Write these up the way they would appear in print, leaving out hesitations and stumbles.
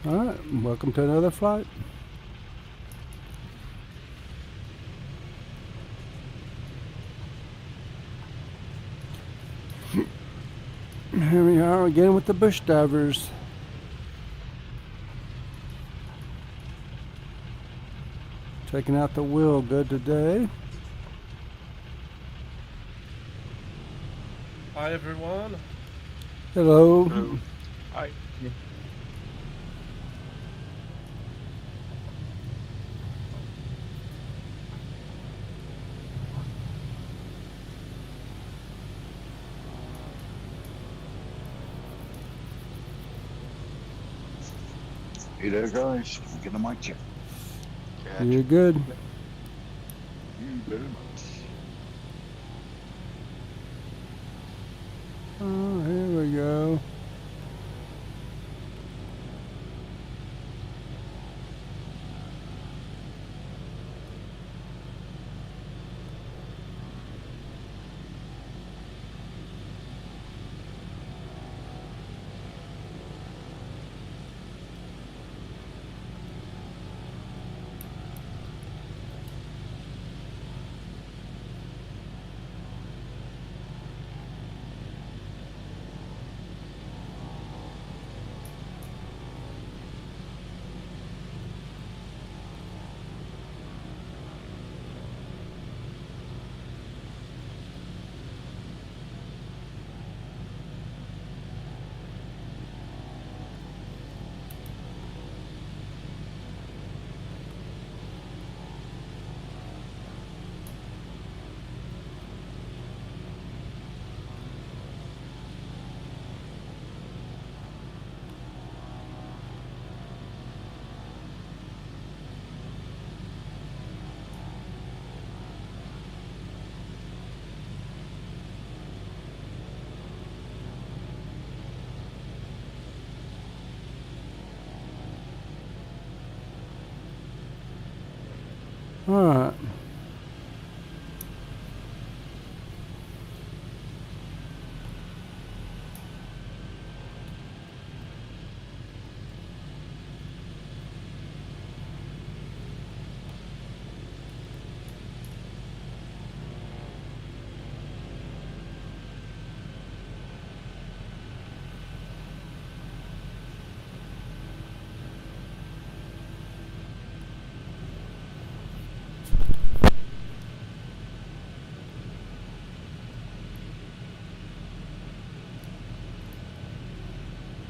Alright, welcome to another flight. Here we are again with the bush divers. Checking out the Wilga today. Hi everyone. Hello. Hi. Hey there, guys. Can I get a mic check? You're good. Thank you very much. Oh, here we go. Alright.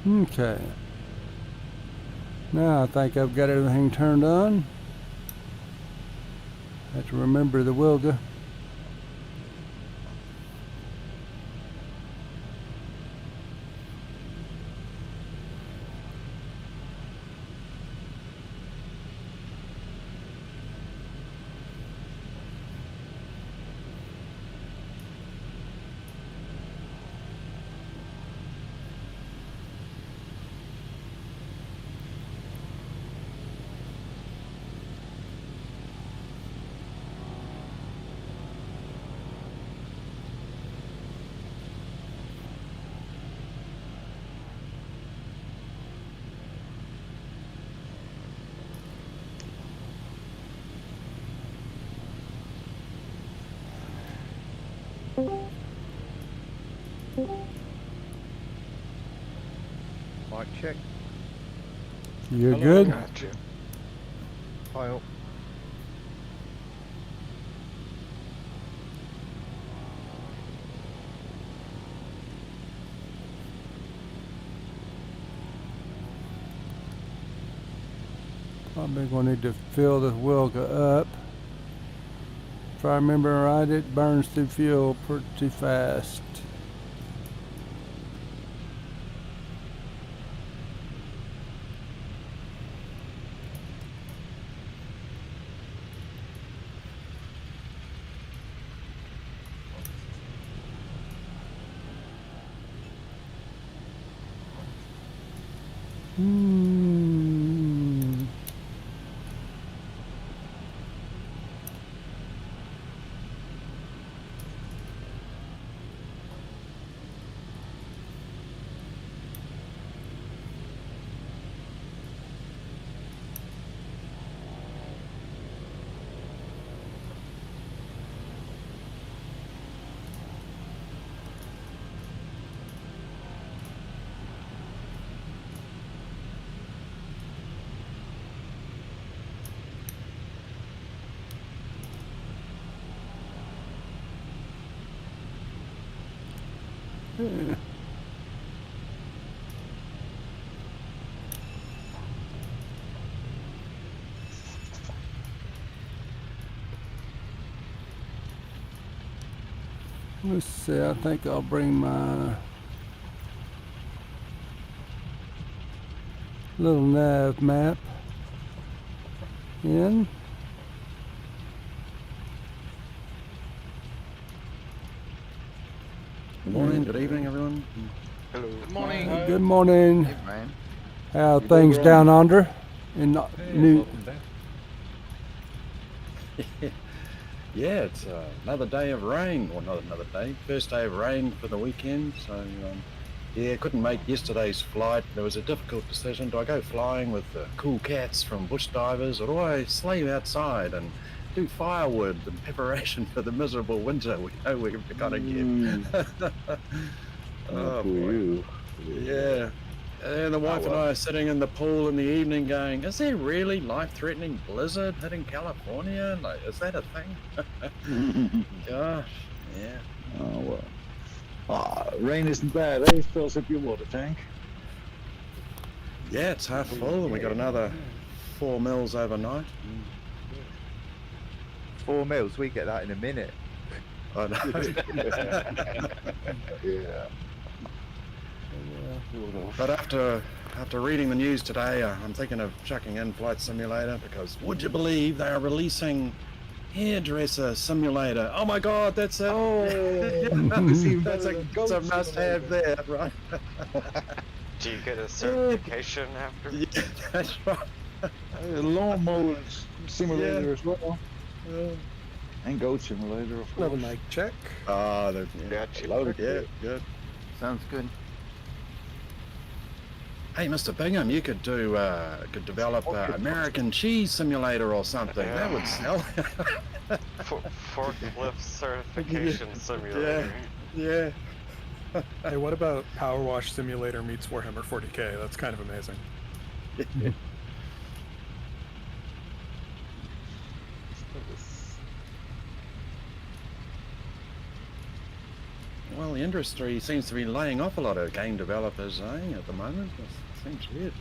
Okay. Now I think I've got everything turned on. Have to remember the Wilga. Mic check. You're Hello. good? Gotcha. Hi all. Probably going to need to fill the Wilga up. If I remember right, it burns through fuel pretty fast. Yeah. Let's see, I think I'll bring my little nav map in. Good morning, good evening, everyone. Hello. Good morning. Good morning. Hey, Brian. How are You things doing, down under in New? Welcome back. Yeah, it's another day of rain, or not another day, first day of rain for the weekend. So, yeah, couldn't make yesterday's flight. There was a difficult decision. Do I go flying with the cool cats from bush divers, or do I slave outside and do firewood and preparation for the miserable winter we know we're gonna get? Oh, for boy. you. Yeah. And the wife and I are sitting in the pool in the evening going, is there really life-threatening blizzard hitting California? Like, is that a thing? Gosh, yeah. Oh, well. Rain isn't bad, eh? Fills up your water tank. Yeah, it's half full and we got another 4 mils overnight. 4 mils, we get that in a minute. I know. Yeah. But after reading the news today, I'm thinking of chucking in Flight Simulator because would you believe they are releasing Hairdresser Simulator? Oh my God, that's a that's a must-have there, right? Do you get a certification after? Yeah, that's right. Lawnmower simulator Yeah. as well. And goat simulator, of course. Another mic check. Oh, Gotcha. Loaded. yeah, good. Sounds good. Hey, Mr. Bingham, you could develop American cheese simulator or something. That would sell. Forklift certification simulator. Yeah. Hey, what about Power Wash Simulator meets Warhammer 40k? That's kind of amazing. Well, the industry seems to be laying off a lot of game developers, at the moment. It seems weird.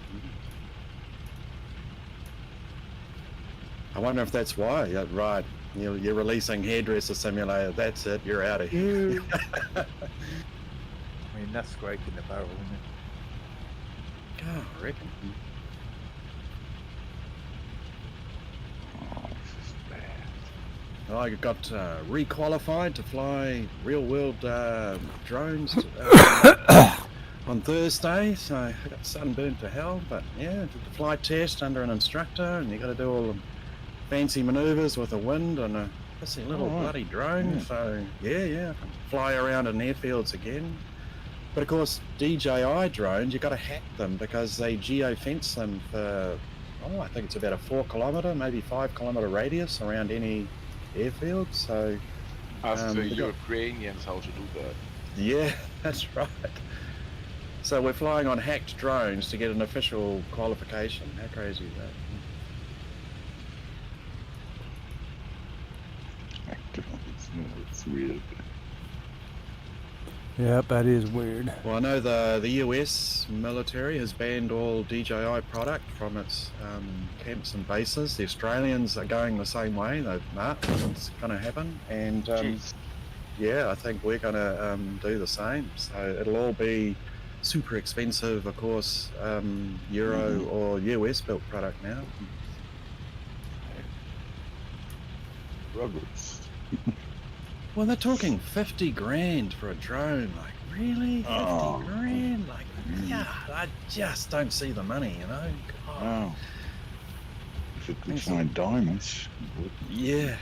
I wonder if that's why. Yeah, right. You're releasing Hairdresser Simulator. That's it. You're out of here. I mean, that's scraping the barrel, isn't it? God, I reckon. Oh, this is bad. Well, I got requalified to fly real-world drones on Thursday, so I got sunburned to hell. But yeah, did the flight test under an instructor, and you got to do all the fancy manoeuvres with the wind and a pissy little bloody drone. Yeah. So yeah, I can fly around in airfields again. But of course, DJI drones, you got to hack them because they geofence them for I think it's about a 4 kilometre, maybe 5 kilometre radius around any airfield. So Ask the we got- Ukrainians how to do that. yeah, that's right. So we're flying on hacked drones to get an official qualification. How crazy is that? It's weird. Yep, that is weird. Well, I know the US military has banned all DJI product from its camps and bases. The Australians are going the same way. Nothing's going to happen. And Jeez. yeah, I think we're going to do the same. So it'll all be super expensive, of course, Euro or US built product now. Rubbers. Well, they're talking 50 grand for a drone. Like, really? 50 Oh. grand? Like, yeah, I just don't see the money, you know? God. Wow. If it could find diamonds. Yeah.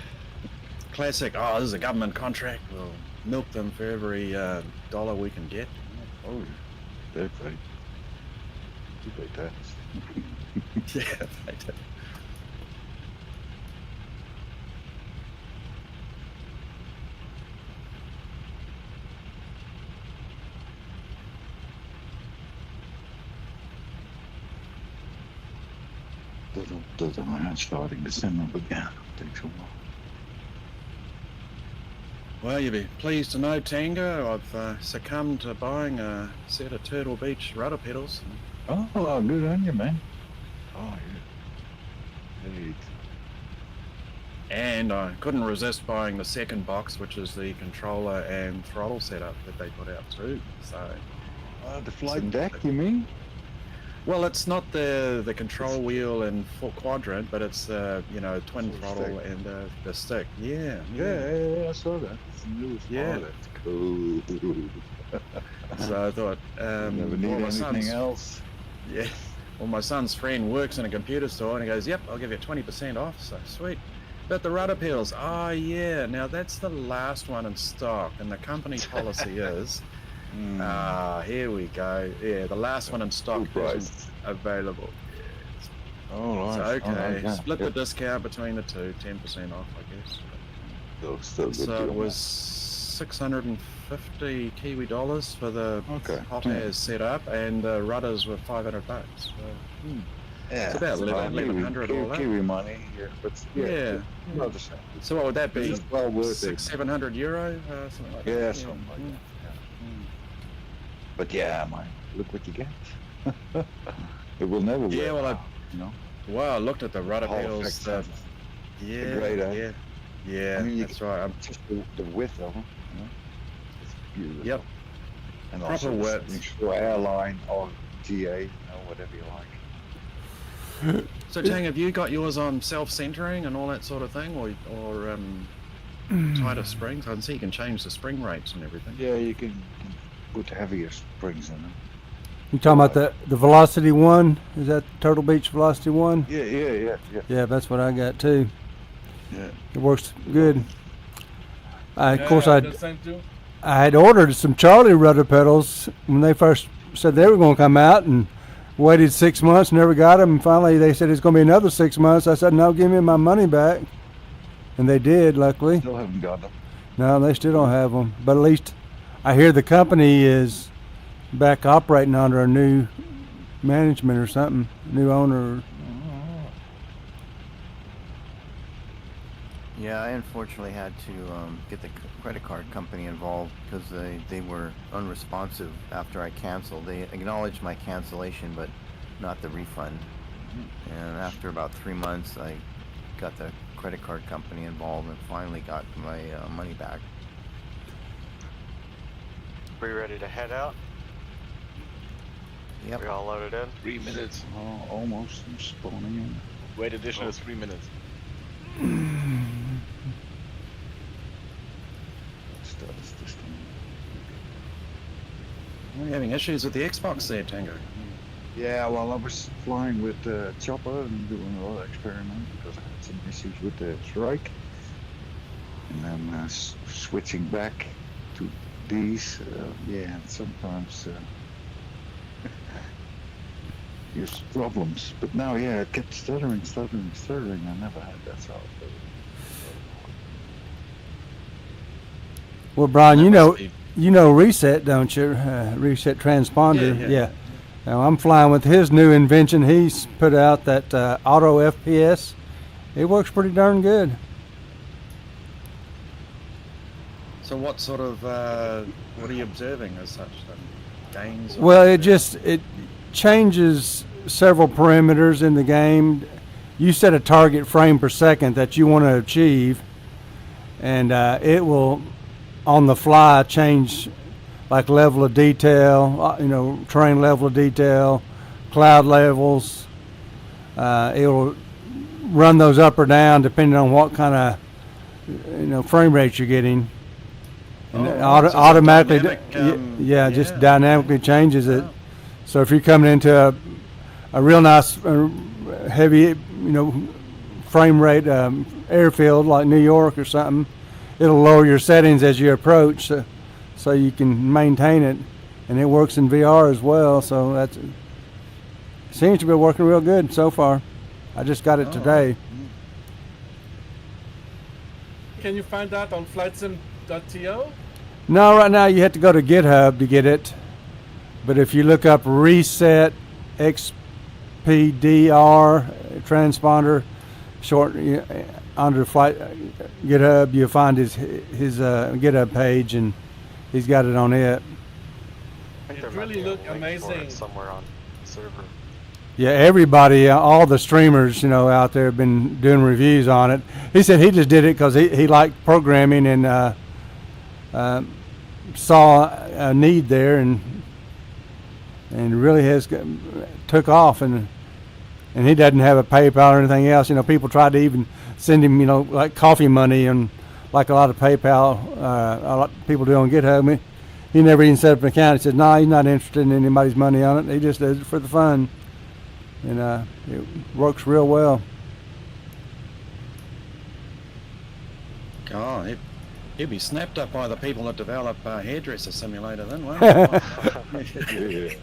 Classic, oh, this is a government contract. We'll milk them for every dollar we can get. Oh, they pay. You pay tax. Yeah, they do. Doesn't matter, starting December again. Takes a while. Well, you'll be pleased to know, Tango, I've succumbed to buying a set of Turtle Beach rudder pedals. Oh, good on you, man. Oh, yeah. Great. And I couldn't resist buying the second box, which is the controller and throttle setup that they put out too. So, The flight deck, you mean? well, it's not the control wheel and full quadrant, but it's twin Full throttle stick. and the stick. Yeah, Yeah, I saw that. It's the newest. Yeah. Oh, that's cool. So I thought, Never need well, my anything son's, else. yeah. Well, my son's friend works in a computer store, and he goes, "Yep, I'll give you 20% off." So sweet. But the rudder pedals, oh yeah. Now that's the last one in stock, and the company policy is, here we go. Yeah, the last one in stock Full price. isn't available. Oh, right. So okay, yeah. split the discount between the two, 10% off, I guess. Still good So deal, it was 650 Kiwi dollars for the Okay. hot Yeah. airs set up, and the rudders were $500. So, Yeah, it's about 1100 all up. Kiwi money, yeah, but yeah. not the same. So what would that be? It's well worth it. 700 euro, something like Yeah, that. something like Mm. that. But yeah, man, look what you get. It will never work. Yeah, well, you know, Well, I looked at the rudder Hall pedals. effect sounds Yeah, great, eh? yeah, I mean, you that's right. just the width of them. You know? It's beautiful. Yep. And Proper also width. settings for airline or GA, whatever you like. So, Tang, have you got yours on self-centering and all that sort of thing, or tighter springs? I can see you can change the spring rates and everything. Yeah, you can put heavier springs in them. You talking about the Velocity one? Is that Turtle Beach Velocity one? Yeah. Yeah, that's what I got too. Yeah. It works good. Of course, the same too. I had ordered some Charlie rudder pedals when they first said they were going to come out, and waited 6 months, never got them. And finally, they said it's going to be another 6 months. I said, no, give me my money back. And they did, luckily. Still haven't got them. No, they still don't have them. But at least I hear the company is back operating under a new management or something, new owner. Yeah, I unfortunately had to get the credit card company involved because they were unresponsive after I canceled. They acknowledged my cancellation, but not the refund. And after about 3 months, I got the credit card company involved and finally got my money back. We ready to head out? Yep. We all loaded in? 3 minutes. Oh, almost. I'm spawning in. Wait additional 3 minutes. Starts this thing. Are you having issues with the Xbox there, Tango? Yeah, well, I was flying with the chopper and doing a lot of experiment because I had some issues with the strike. And then switching back to these, yeah, sometimes there's problems. But now, yeah, it kept stuttering. I never had that solved. Well, Brian, That you must know, be- Reset, don't you? Reset transponder. Yeah. Now I'm flying with his new invention. He's put out that auto FPS. It works pretty darn good. So what sort of, what are you observing as such? The gains? or- Well, it changes several parameters in the game. You set a target frame per second that you want to achieve, and it will, on the fly, change like level of detail, terrain level of detail, cloud levels. It will run those up or down depending on what kind of frame rate you're getting. And it so it's a automatically, dynamic, just yeah. dynamically changes it. Wow. So if you're coming into a real nice, heavy, frame rate airfield like New York or something, it'll lower your settings as you approach, so you can maintain it. And it works in VR as well. So that seems to be working real good so far. I just got it today. Can you find that on flightsim.to? No, right now you have to go to GitHub to get it. But if you look up Reset XPDR transponder, short under Flight GitHub, you'll find his GitHub page, and he's got it on it. I think It there might really be a looked link for amazing. it somewhere on the server. Yeah, everybody, all the streamers, out there have been doing reviews on it. He said he just did it because he liked programming and saw a need there and really has took off, and he doesn't have a PayPal or anything else. People tried to even send him, like coffee money, and like a lot of PayPal, a lot of people do on GitHub. He never even set up an account. He said, "No, he's not interested in anybody's money on it. He just does it for the fun." And it works real well. Oh, he'd be snapped up by the people that develop Hairdresser Simulator then, won't he?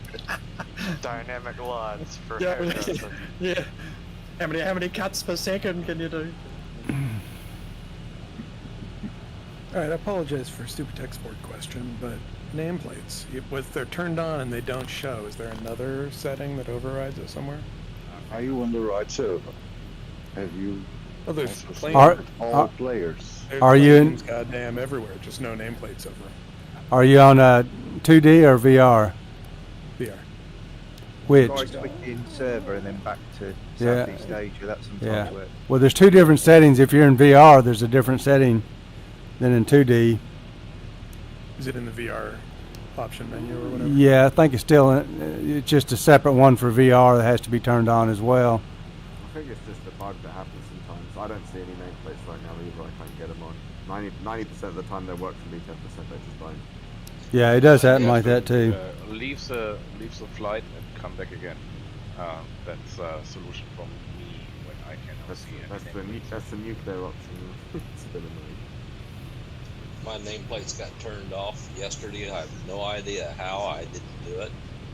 Dynamic LUTs for Yeah, hairdresser. yeah. How many cuts per second can you do? All right, I apologize for a stupid export question, but nameplates, if they're turned on and they don't show, is there another setting that overrides it somewhere? Are you on the right server? Have you Oh, there's also planes. selected all players? There's Are you in- planes goddamn everywhere, just no nameplates over them. Are you on 2D or VR? VR. Which? Try switching server and then back to Yeah. Southeast Asia. That sometimes Yeah. works. Well, there's two different settings. If you're in VR, there's a different setting than in 2D. Is it in the VR option menu or whatever? Yeah, I think it's still it's just a separate one for VR that has to be turned on as well. I think it's just a bug that happens sometimes. I don't see any nameplates right now either. I can't get them on. 90% of the time they work for me, 10% they just don't. Yeah, it does happen You like have that too. to, leave the flight and come back again. That's a solution for me when I cannot That's, see that's, anything. that's the nuclear option. It's a bit annoying. My nameplates got turned off yesterday. I have no idea how I didn't do it.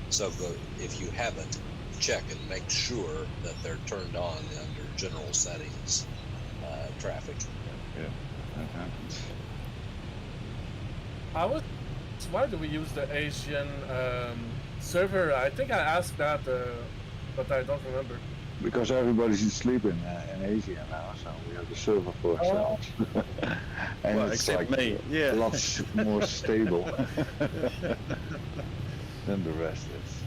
So go, if you haven't, check and make sure that they're turned on under general settings, traffic. Yeah, that happens. Why do we use the Asian server? I think I asked that, but I don't remember. Because everybody's asleep in Asia now, so we have the server for ourselves. And Well, it's except like me, yeah. lots more stable than the rest is.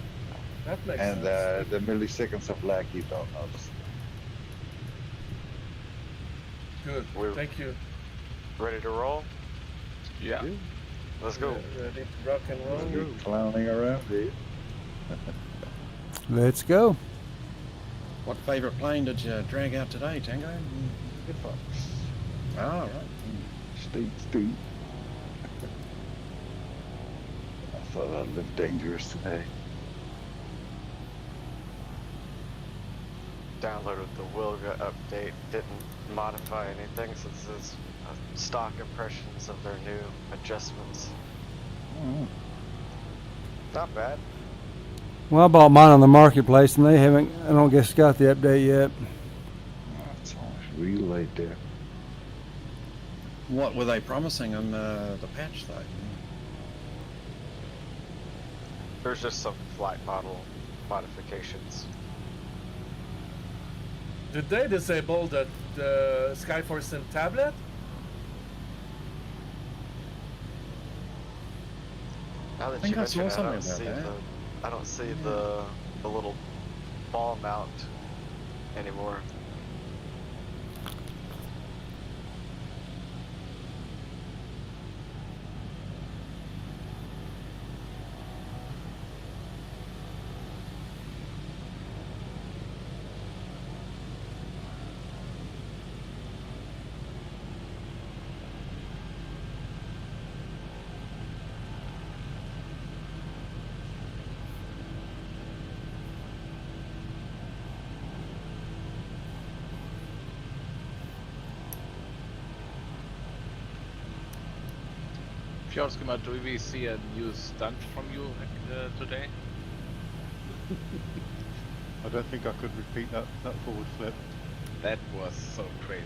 That makes And sense. the milliseconds of lag you don't notice. Good. We're- Thank you. Ready to roll? Yeah. Let's go. Ready to rock and roll. You clowning around here. Let's go. What favourite plane did you drag out today, Tango? Oh, right. State. I thought that looked dangerous today. Downloaded the Wilga update. Didn't modify anything since it's stock impressions of their new adjustments. Not bad. Well, I bought mine on the marketplace, and they haven't. I don't guess got the update yet. It's almost real late there. What were they promising on the patch, though? There's just some flight model modifications. Did they disable the Skyforce Sim tablet? Now that think you I saw mention it, something about that. I don't see the little ball mount anymore. Fjordskima, do we see a new stunt from you today? I don't think I could repeat that forward flip. That was so crazy.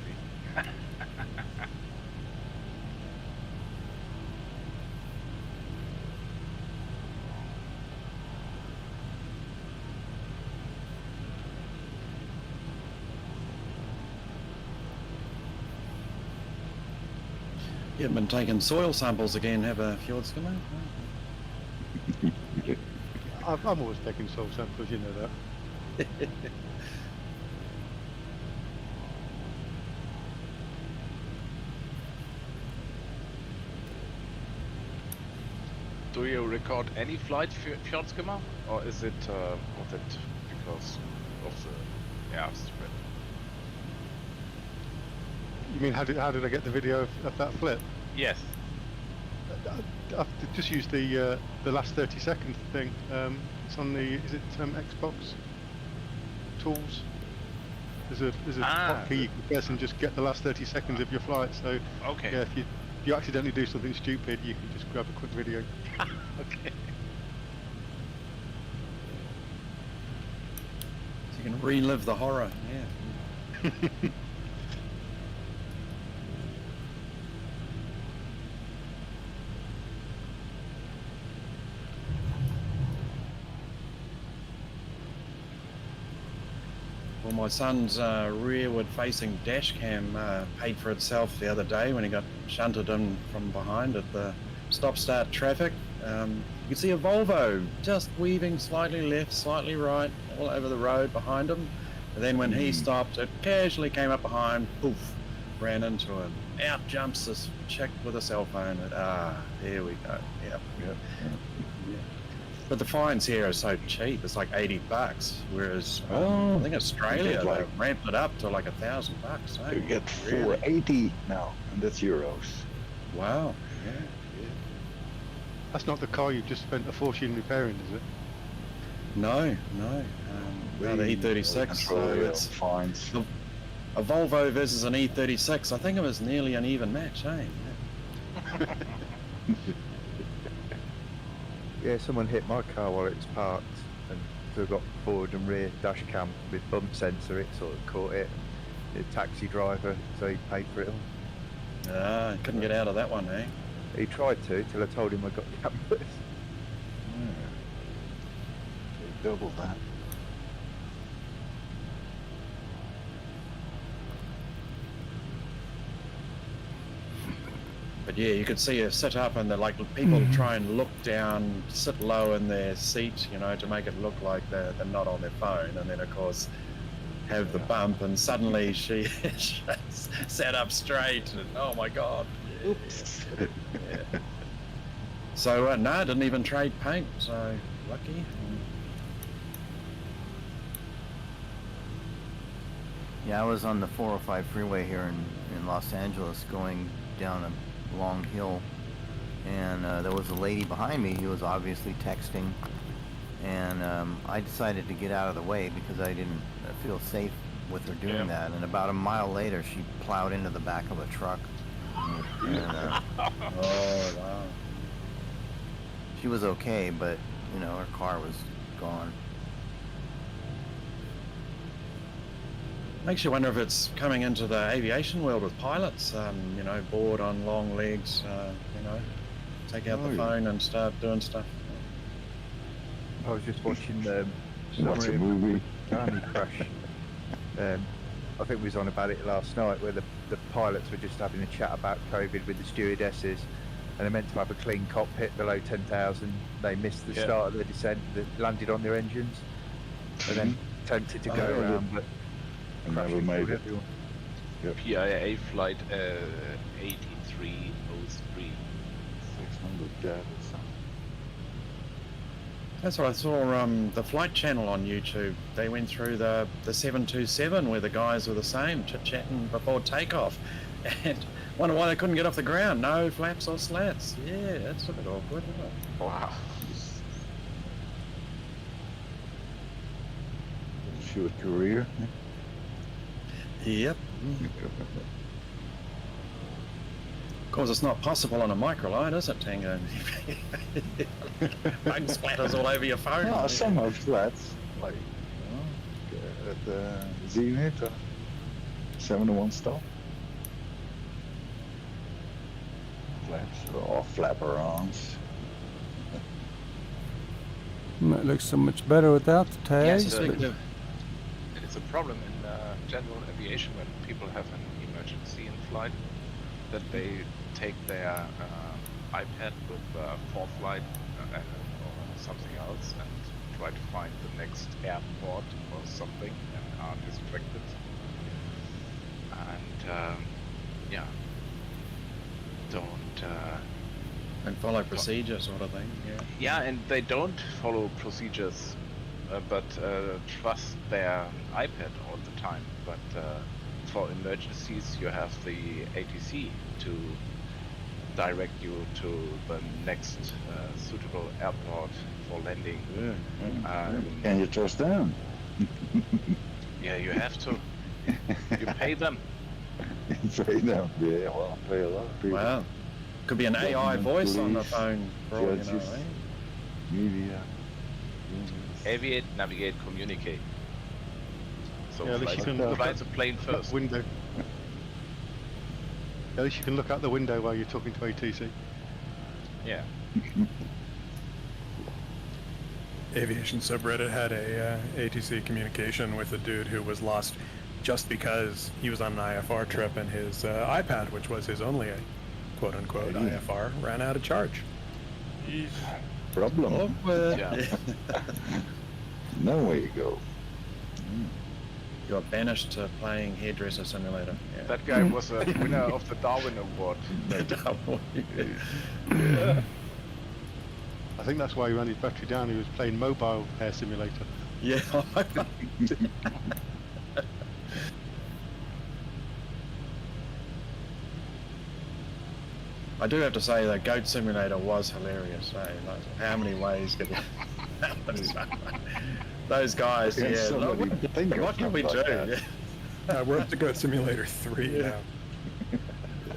You haven't been taking soil samples again, have a fjord skimmer? I'm always taking soil samples, you know that. Do you record any flight fjord skimmer, or is it was it because of the spread? You mean how did I get the video of that flip? Yes. I've just used the last 30-second thing. It's on the Xbox tools. There's a hotkey you can press and just get the last 30 seconds of your flight. So Okay. yeah, if you accidentally do something stupid, you can just grab a quick video. Okay. So you can relive the horror, yeah. Well, my son's rearward-facing dash cam paid for itself the other day when he got shunted in from behind at the stop-start traffic. You could see a Volvo just weaving slightly left, slightly right, all over the road behind him. And then when he stopped, it casually came up behind, poof, ran into him. Out jumps this chick with a cell phone. There we go. Yep. But the fines here are so cheap. It's like $80, whereas I think Australia they ramped it up to like $1,000. You get 480 now, and that's euros. Wow. Yeah. That's not the car you've just spent a fortune repairing, is it? No. The E36. So it's fines. A Volvo versus an E36. I think it was nearly an even match, eh? Yeah, someone hit my car while it was parked, and so I got forward and rear dash cam with bump sensor. It sort of caught it. The taxi driver, so he paid for it all. Couldn't get out of that one, eh? He tried to, till I told him I got cameras. They doubled that. But yeah, you could see her sit up and people try and look down, sit low in their seat, to make it look like they're not on their phone. And then of course have the bump, and suddenly she sat up straight and oh my God. Oops. Yeah. So no, didn't even trade paint, so lucky. Yeah, I was on the 405 freeway here in Los Angeles going down a long hill, and there was a lady behind me who was obviously texting, and I decided to get out of the way because I didn't feel safe with her doing that. And about a mile later she plowed into the back of a truck, and oh wow, she was okay, but her car was gone. Makes you wonder if it's coming into the aviation world with pilots, bored on long legs, take out the phone and start doing stuff. I was just watching What's a movie? Army crash. I think we was on about it last night, where the pilots were just having a chat about COVID with the stewardesses, and they meant to have a clean cockpit below 10,000. They missed the start of the descent, that landed on their engines, and then attempted to go around, but never made it. Yep. PIA flight 8303. 600 dead. That's what I saw. The Flight Channel on YouTube. They went through the 727 where the guys were the same, chit-chatting before takeoff, and wonder why they couldn't get off the ground. No flaps or slats. Yeah, that's a bit awkward, isn't it? Wow. Short career. Yep. Of course, it's not possible on a microlight, is it, Tango? Bug splatters all over your phone. No, some are flats, like at the Zenith, 7-1 stop. Flaps or flapper-ons. It looks so much better without the tags. It's a problem in general aviation when people have an emergency in flight. that they take their iPad with ForFlight or something else and try to find the next airport or something and are distracted. And yeah, don't. And follow procedure sort of thing. Yeah. Yeah, and they don't follow procedures, but trust their iPad all the time. But for emergencies, you have the ATC to direct you to the next suitable airport for landing. Can you trust them? Yeah, you have to. You pay them. Pay them. Yeah, well, I pay a lot of people. Wow. Could be an AI Government, voice on the police, phone, for all you know, judges, eh? media. Aviate, navigate, communicate. So Yeah, at least you can fly look the plane out first. the window. At least you can look out the window while you're talking to ATC. Yeah. Aviation subreddit had a ATC communication with a dude who was lost just because he was on an IFR trip and his iPad, which was his only quote-unquote IFR, ran out of charge. Problem. Yeah. Now where you go? You're banished to playing Hairdresser Simulator. Yeah. That guy was a winner of the Darwin Award. I think that's why he ran his battery down. He was playing mobile hair simulator. Yeah. I do have to say that Goat Simulator was hilarious. Eh? Like, how many ways could those guys? Can Yeah. somebody think of What can we do? something like that? Yeah. We're up to Goat Simulator 3 now.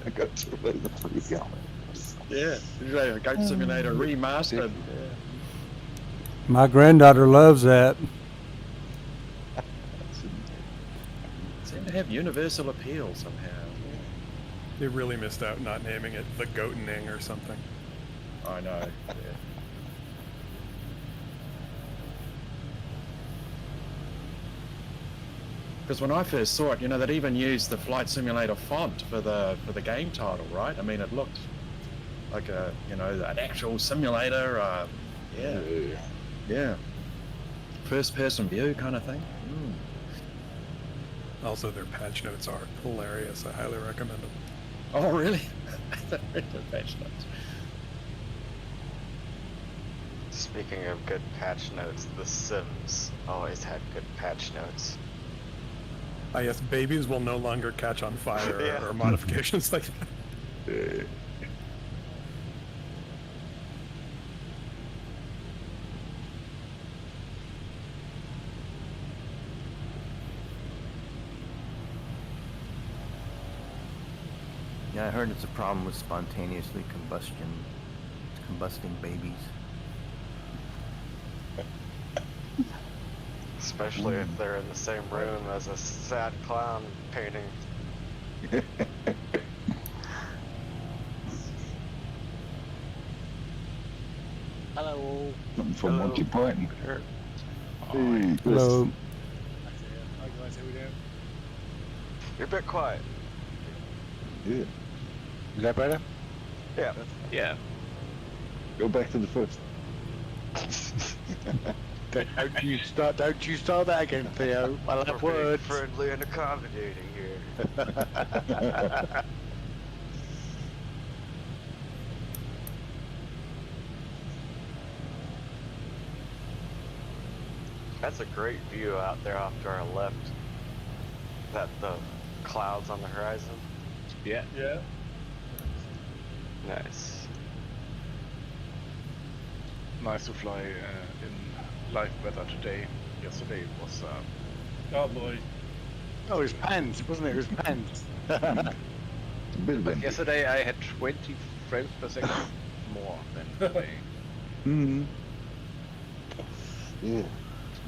I got to play the free game. Yeah. Goat Simulator remastered. Yeah. My granddaughter loves that. Seem to have universal appeal somehow. They really missed out not naming it the Goatening or something. I know. Yeah. Because when I first saw it, you know, they'd even used the Flight Simulator font for the game title, right? I mean, it looked like a, you know, an actual simulator. Yeah. First-person view kind of thing. Also, their patch notes are hilarious. I highly recommend them. Oh, really? Patch notes. Speaking of good patch notes, The Sims always had good patch notes. Yes, babies will no longer catch on fire Yeah. or modifications like that. Yeah, I heard it's a problem with spontaneously combusting babies. Especially if they're in the same room as a sad clown painting. Hello. Something from Monty Python. Sure. Hey, Hello. Hi guys, how we doing? You're a bit quiet. Yeah. Is that better? Yeah. Yeah. Go back to the first. Don't you start that again, Theo. I'll have We're being words. friendly and accommodating here. That's a great view out there off to our left. The clouds on the horizon. Yeah. Yeah. Nice. Nice to fly in live weather today. Yesterday it was. Oh boy. Oh, it was pants, wasn't it? It was pants. But yesterday I had 20 frames per second more than today. Mm-hmm. Yeah.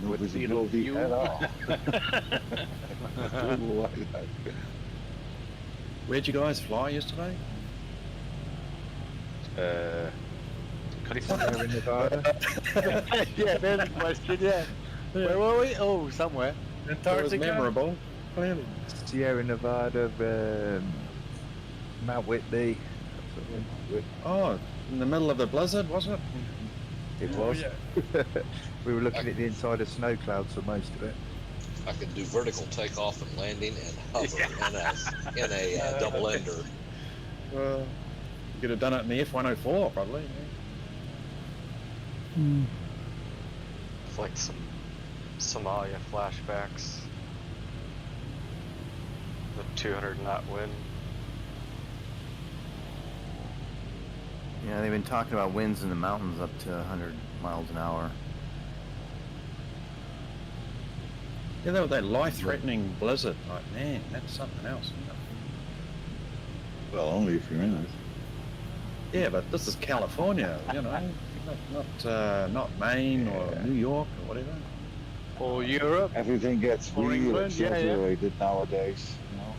No With visibility view. at all. Where'd you guys fly yesterday? California. In Nevada. Yeah, there's the question, yeah. Where were we? Oh, somewhere. That was memorable. Clearly. Sierra Nevada, Mount Whitney. Oh, in the middle of the blizzard, wasn't it? It Oh, was. yeah. We were looking at the inside of snow clouds for most of it. I could do vertical takeoff and landing and hover in a double ender. You could have done it in the F-104, probably. It's like some Somalia flashbacks. The 200 knot wind. Yeah, they've been talking about winds in the mountains up to 100 miles an hour. Yeah, that life-threatening blizzard. Like, man, that's something else. Isn't it? Well, only if you're in it. Yeah, but this is California, you know, not Maine or New York or whatever. Or Europe. Everything gets Or really England, yeah, yeah. exaggerated nowadays. You know.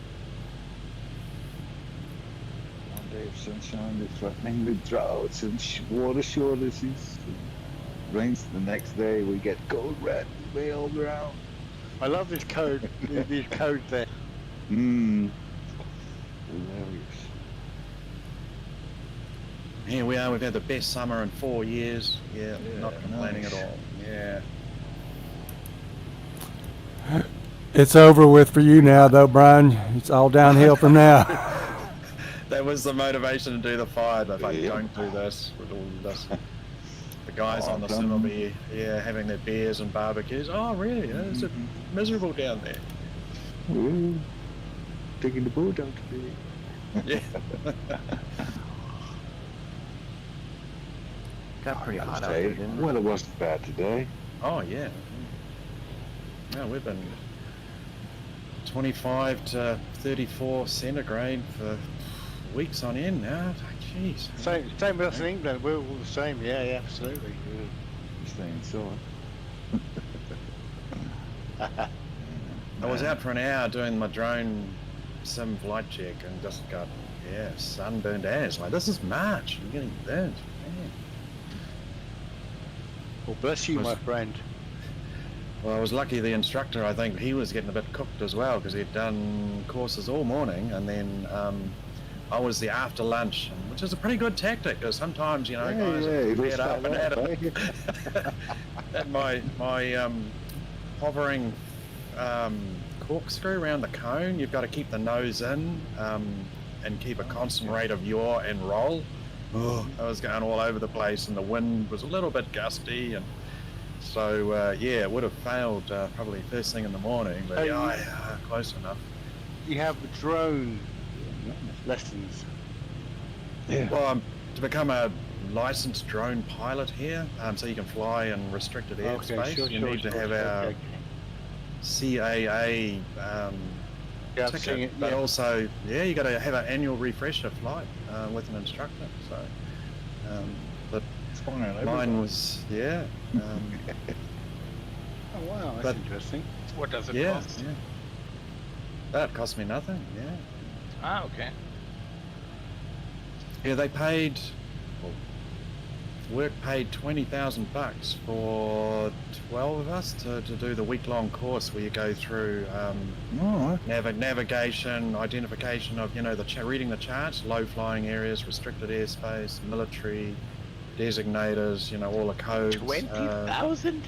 One day of sunshine is threatening with droughts and water shortages. Rains the next day, we get cold red way all around. I love this code. These codes there. Hilarious. Here we are, we've had the best summer in 4 years. Yeah, not complaining at all. Yeah. It's over with for you now, though, Brian. It's all downhill from now. That was the motivation to do the fire. If I don't do this, with all this. The guys on the sim will be having their beers and barbecues. Oh, really? Is it miserable down there? Ooh, taking the boat out today. Yeah. Got pretty hot out there, didn't it? Well, it wasn't bad today. Oh, yeah. No, we've been 25 to 34 centigrade for weeks on end now. Jeez. Same with us in England. We're all the same. Yeah, absolutely. Staying sore. I was out for an hour doing my drone sim flight check and just got, sunburned as. Like, this is March. I'm getting burnt. Man. Well, bless you, my friend. Well, I was lucky the instructor, I think he was getting a bit cooked as well because he'd done courses all morning, and then I was the after lunch, which is a pretty good tactic because sometimes, guys are fed up and at it. And my hovering corkscrew around the cone, you've got to keep the nose in and keep a constant rate of yaw and roll. I was going all over the place, and the wind was a little bit gusty, and so it would have failed probably first thing in the morning, but close enough. You have drone lessons. Yeah. Well, to become a licensed drone pilot here, so you can fly in restricted airspace, you need to have our CAA ticket, but also, you got to have an annual refresher flight with an instructor. So, but mine was, Oh wow, that's interesting. What does it cost? Yeah. That cost me nothing. Yeah. Ah, okay. Yeah, they paid. Work paid $20,000 for 12 of us to do the week-long course where you go through navigation, identification of reading the charts, low-flying areas, restricted airspace, military designators, all the codes. 20,000?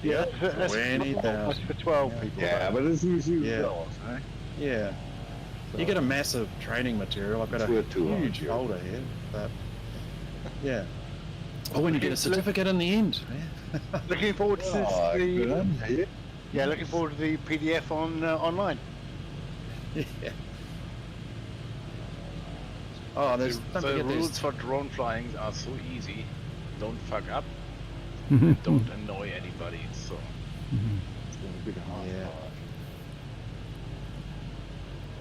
Yeah, that's 20,000. That's for 12 people. Yeah, but it's easy. Yeah. You get a massive training material. I've got a huge folder here, but yeah. Oh, when you get a certificate in the end. Looking forward to looking forward to the PDF on online. Yeah. Oh, the rules for drone flying are so easy. Don't fuck up. Don't annoy anybody. So. Yeah.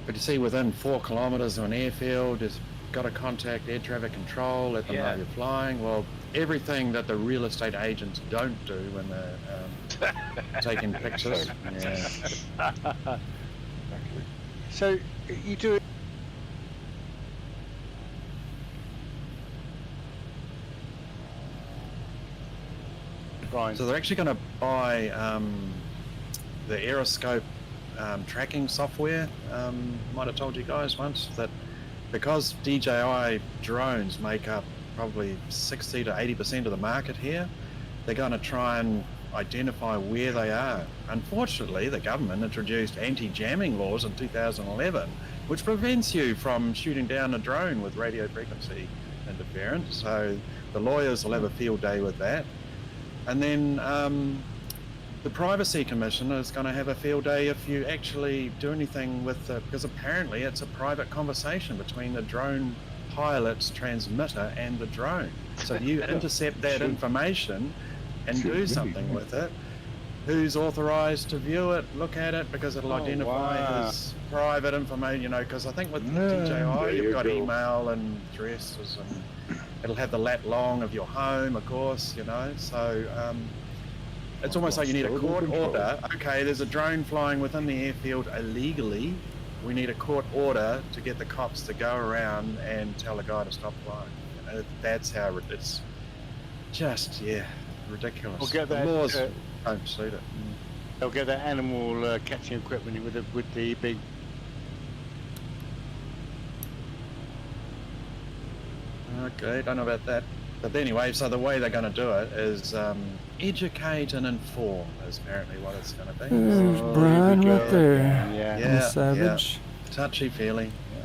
But you see, within 4 kilometers of an airfield, it's got to contact air traffic control, let them know you're flying. Well, everything that the real estate agents don't do when they're taking pictures. Yeah. So you do it. Right. So they're actually going to buy the Aeroscope tracking software. Might have told you guys once that because DJI drones make up probably 60 to 80% of the market here, they're going to try and identify where they are. Unfortunately, the government introduced anti-jamming laws in 2011, which prevents you from shooting down a drone with radio frequency interference. So the lawyers will have a field day with that. And then the Privacy Commission is going to have a field day if you actually do anything with the, because apparently it's a private conversation between the drone pilot's transmitter and the drone. So if you intercept that information and do something with it, who's authorized to view it, look at it, because it'll identify as private information, you know, because I think with DJI you've got email and addresses, and it'll have the lat long of your home, of course, you know, so it's almost like you need a court order. Okay, there's a drone flying within the airfield illegally. We need a court order to get the cops to go around and tell the guy to stop flying. You know, that's how it's just, ridiculous. We'll get that, the laws don't suit it. They'll get that animal catching equipment with the big. Okay, don't know about that. But anyway, so the way they're going to do it is educate and inform is apparently what it's going to be. There's Brian right there. Yeah. Savage. Touchy-feely. Yeah.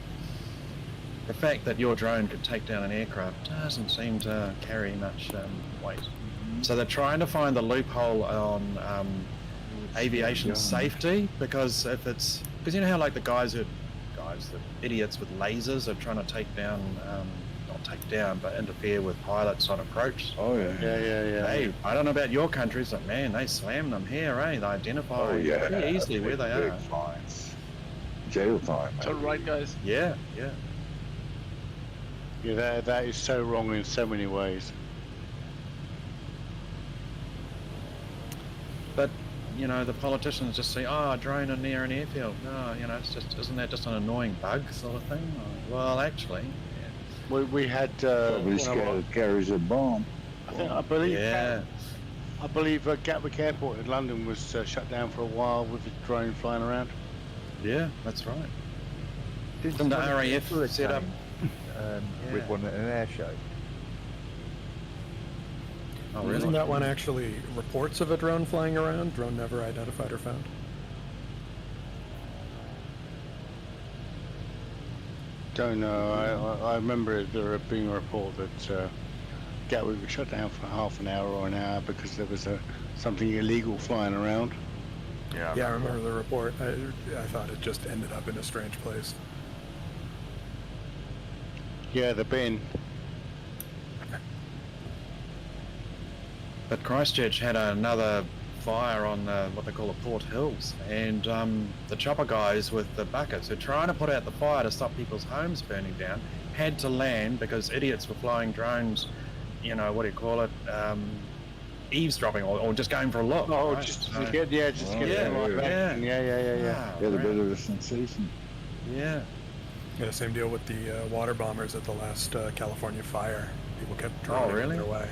The fact that your drone could take down an aircraft doesn't seem to carry much weight. So they're trying to find the loophole on aviation safety, because if it's, because you know how like the idiots with lasers are trying to take down, not take down, but interfere with pilots on approach. Oh yeah. Hey, I don't know about your countries, but man, they slam them here, eh? They identify pretty easily where they are. Fines. Jail time. All right, guys. Yeah. Yeah, that is so wrong in so many ways. But you know, the politicians just say, "Oh, a drone in near an airfield." No, you know, it's just, isn't that just an annoying bug sort of thing? Well, actually, we had. Probably carries a bomb. I believe. Yeah. I believe Gatwick Airport in London was shut down for a while with the drone flying around. Yeah, that's right. Didn't the RAF set up with one at an air show? Oh, really? Isn't that one actually reports of a drone flying around? Drone never identified or found. Don't know. I remember there being a report that Gatwick was shut down for half an hour or an hour because there was something illegal flying around. Yeah, I remember the report. I thought it just ended up in a strange place. Yeah, the bin. But Christchurch had another fire on what they call the Port Hills, and the chopper guys with the buckets who are trying to put out the fire to stop people's homes burning down had to land because idiots were flying drones, you know, what do you call it, eavesdropping or just going for a look. Oh, right? just to get the right back. Yeah. Get a bit of a sensation. Yeah. Yeah, same deal with the water bombers at the last California fire. People kept droning their way.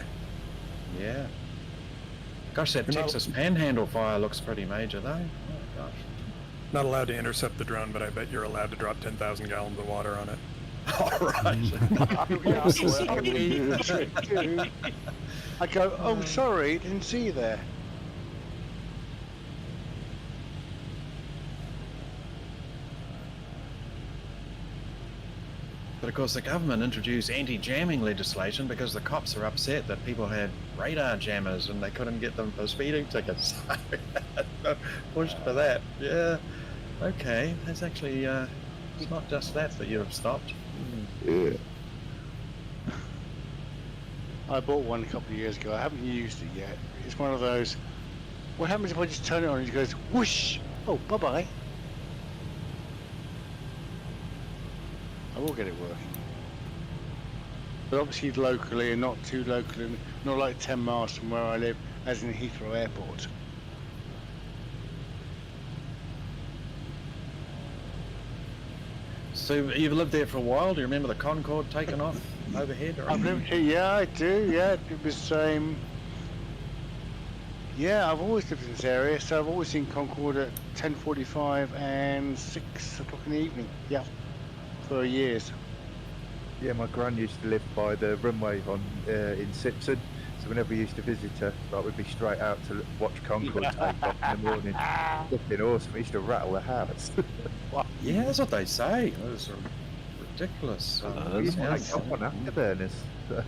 Yeah. Gosh, that Texas Panhandle fire looks pretty major though. Oh gosh. Not allowed to intercept the drone, but I bet you're allowed to drop 10,000 gallons of water on it. All right. I go, oh, sorry, didn't see you there. But of course the government introduced anti-jamming legislation because the cops are upset that people had radar jammers and they couldn't get them for speeding tickets. So pushed for that. Yeah. Okay. That's actually, it's not just that you've stopped. Yeah. I bought one a couple of years ago. I haven't used it yet. It's one of those, what happens if I just turn it on and it goes whoosh? Oh, bye-bye. I will get it working. But obviously locally and not too locally, not like 10 miles from where I live, as in Heathrow Airport. So you've lived there for a while. Do you remember the Concorde taking off overhead? Or I've lived here, yeah, I do, yeah. It was, yeah, I've always lived in this area, so I've always seen Concorde at 10:45 and 6 o'clock in the evening, yeah, for years. Yeah, my gran used to live by the runway on in Simpson, so whenever we used to visit her, like we'd be straight out to watch Concorde take off in the morning. Flipping awesome. It used to rattle the house. Yeah, that's what they say. Those are ridiculous. We used to sounds. take off on afterburners. So.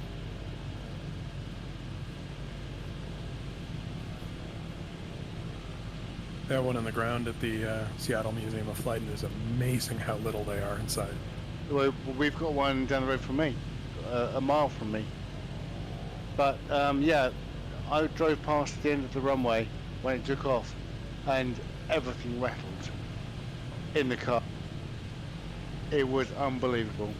That one on the ground at the Seattle Museum of Flight, and it's amazing how little they are inside. Well, we've got one down the road from me, a mile from me. But yeah, I drove past the end of the runway when it took off, and everything rattled in the car. It was unbelievable.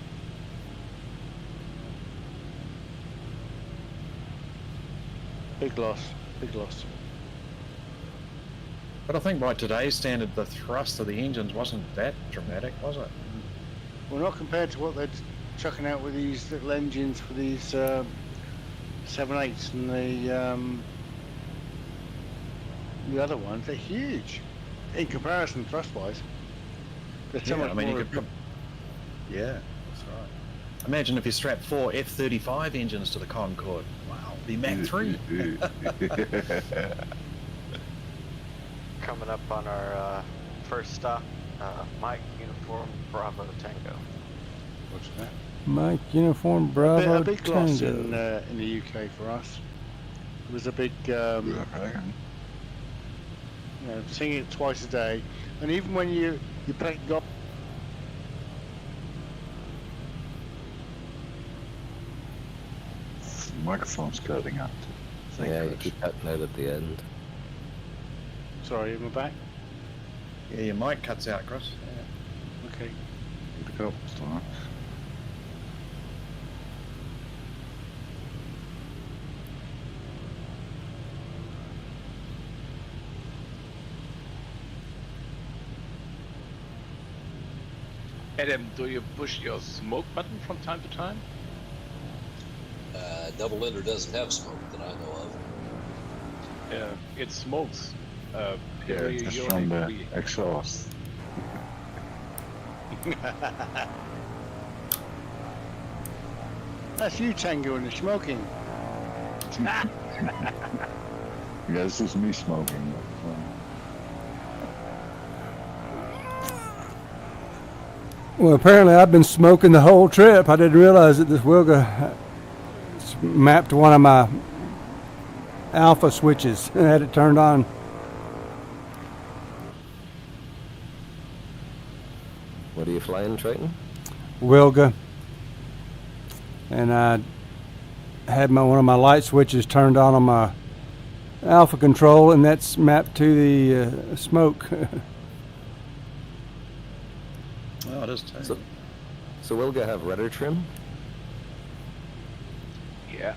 Big loss, big loss. But I think by today's standard, the thrust of the engines wasn't that dramatic, was it? Well, not compared to what they're chucking out with these little engines for these 7.8s and the other ones. They're huge in comparison, thrust-wise. They're so much more. Yeah, that's right. Imagine if you strapped 4 F-35 engines to the Concorde. Wow, the Mach 3. Coming up on our first stop, Mike Uniform Bravo Tango. What's that? Mike Uniform Bravo A big loss Tango. in the UK for us. It was a big, singing it twice a day, and even when you play golf. Microphone's cutting out. Yeah, you keep cutting out at the end. Sorry, am I back? Yeah, your mic cuts out, Chris. Yeah. Okay. Pick up, start. Adam, do you push your smoke button from time to time? Double ender doesn't have smoke that I know of. It smokes. Yeah, it's from the exhaust. That's you, Tango, and the smoking. Yeah, this is me smoking. Well, apparently I've been smoking the whole trip. I didn't realize that this Wilga mapped one of my alpha switches and had it turned on. What are you flying, Triton? Wilga. And I had one of my light switches turned on my alpha control, and that's mapped to the smoke. Oh, it is too. So Wilga have rudder trim? Yeah.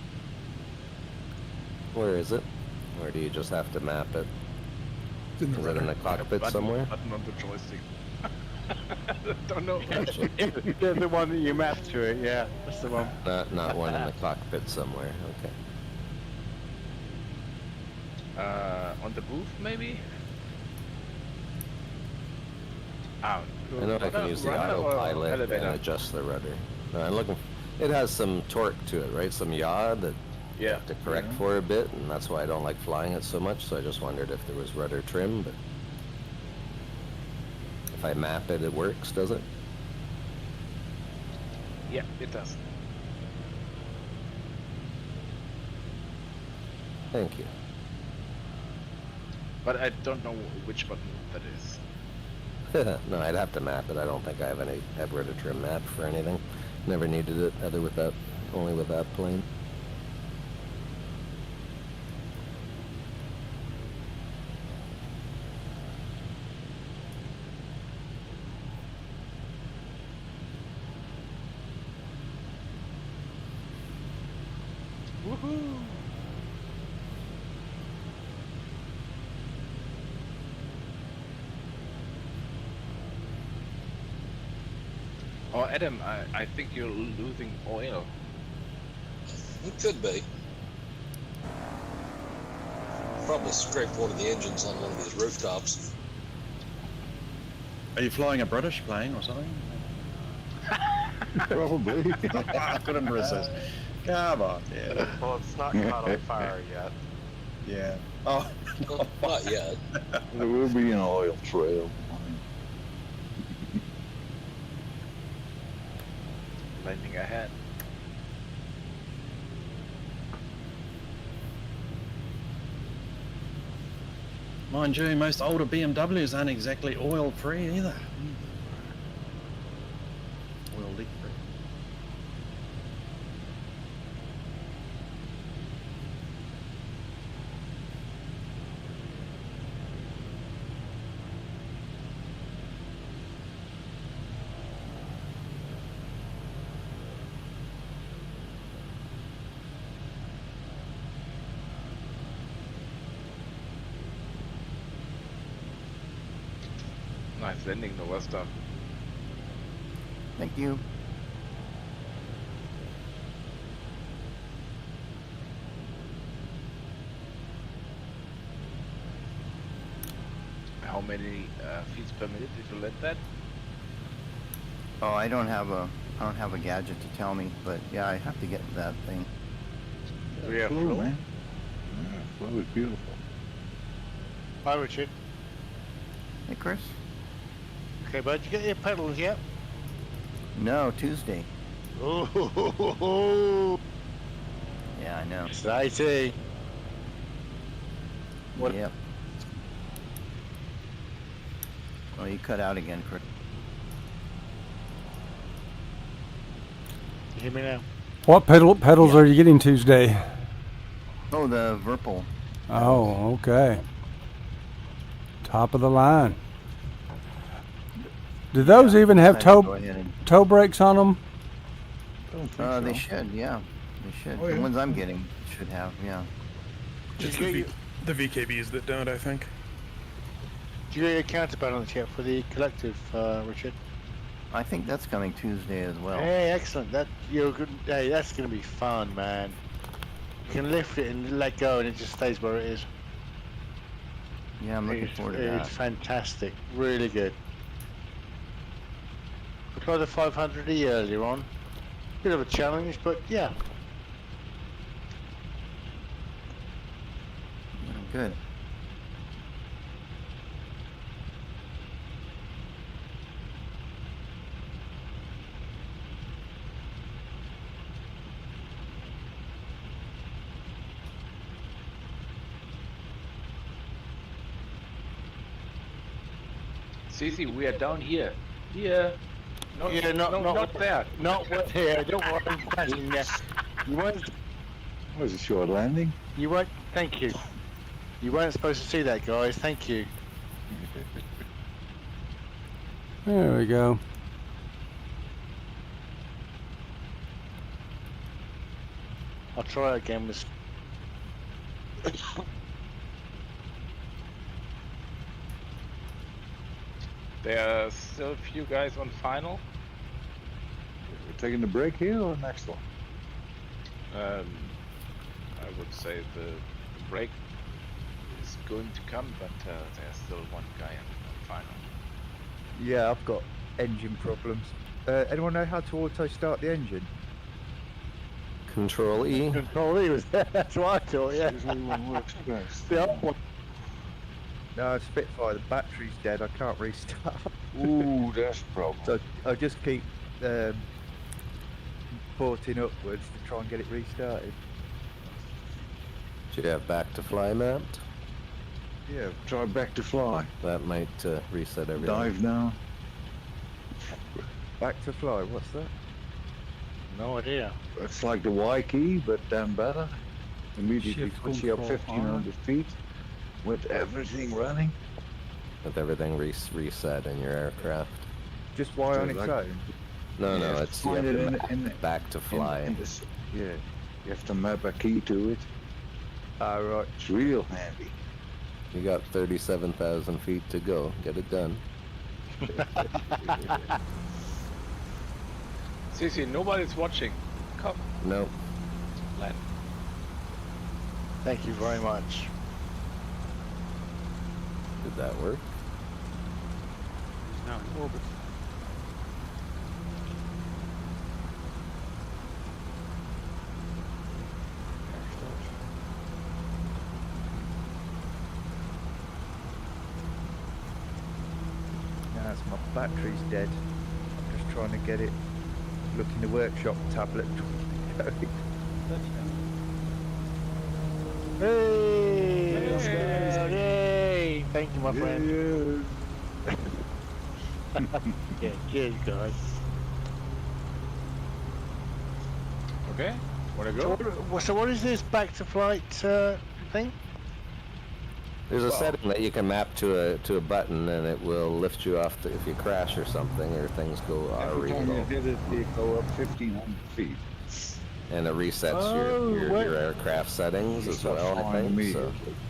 Where is it? Or do you just have to map it? Is it in the cockpit somewhere? Button on the joystick. Don't know. Yeah, the one that you mapped to it, yeah. That's the one. Not one in the cockpit somewhere, okay. On the booth, maybe? I know I can use the autopilot and adjust the rudder. No, I'm looking. It has some torque to it, right? Some yaw that you have to correct for a bit, and that's why I don't like flying it so much. So I just wondered if there was rudder trim, but if I map it, it works, does it? Yeah, it does. Thank you. But I don't know which button that is. No, I'd have to map it. I don't think I have rudder trim map for anything. Never needed it, only with that plane. Woohoo! Oh, Adam, I think you're losing oil. It could be. Probably scraped one of the engines on one of these rooftops. Are you flying a British plane or something? Probably. I couldn't resist. Come on, yeah. Well, it's not caught on fire yet. Yeah. Oh, Not yet. There will be an oil trail. Landing ahead. mind you, most older BMWs aren't exactly oil free either. Oil leak free. Nice landing, the Western. Thank you. How many feet per minute did you land that? Oh, I don't have a gadget to tell me, but yeah, I have to get that thing. Do you have Flow, flow? man. Yeah, flow is beautiful. Hi, Richard. Hey, Chris. Okay, bud, you get your pedals yet? No, Tuesday. Oh, Yeah, I know. exciting. What? Yep. Oh, you cut out again, Chris. You hear me now? What pedals are you getting Tuesday? Oh, the Virpil. Oh, okay. Top of the line. Do those even have Decided to go ahead and- toe brakes on them? Don't think They so. should, yeah. They should. Oh, The yeah. ones I'm getting should have, yeah. It's Did you the VKBs that don't, I think. Did you get your counterbalance yet for the collective, Richard? I think that's coming Tuesday as well. Hey, excellent. That you're good. Hey, that's gonna be fun, man. You can lift it and let go, and it just stays where it is. Yeah, I'm looking It's, forward to that. it's fantastic. Really good. We tried the 500E earlier on. Bit of a challenge, but yeah. Good. Cece, we are down here. Here. Not, Yeah, not there. Not with here. Don't worry. Standing there. You weren't. Was a short landing. You weren't. Thank you. You weren't supposed to see that, guys. Thank you. There we go. I'll try again with. There are still a few guys on final. We're taking the break here or next one? I would say the break is going to come, but there's still one guy on final. Yeah, I've got engine problems. Anyone know how to auto start the engine? Control E. Control E was that's what I thought. Yeah. Usually one works best. The other one. No, Spitfire, the battery's dead. I can't restart. Ooh, that's a problem. So I just keep porting upwards to try and get it restarted. Do you have back to fly mapped? Yeah, try back to fly. That might reset everything. Dive down. Back to fly, what's that? No idea. It's like the Y key, but then better. Immediately Shift puts you up control 1,500 feet with everything running. With everything reset in your aircraft. Just Y on its Like- own? No, You no, have to it's you find have it to in the back to fly. in this, yeah, you have to map a key to it. Ah, right. It's real handy. You got 37,000 feet to go. Get it done. Cece, nobody's watching. Come, Nope. land. Thank you very much. Did that work? Now in orbit. battery's dead. I'm just trying to get it. Look in the workshop tablet. Hey! Yay! Thank you, my friend. Yeah, cheers, guys. Okay, wanna So go? what is this back to flight thing? There's a setting that you can map to a button, and it will lift you off if you crash or something, or things go Every time you hit it, you go up 1,500 feet. and it resets your aircraft settings as well, I think.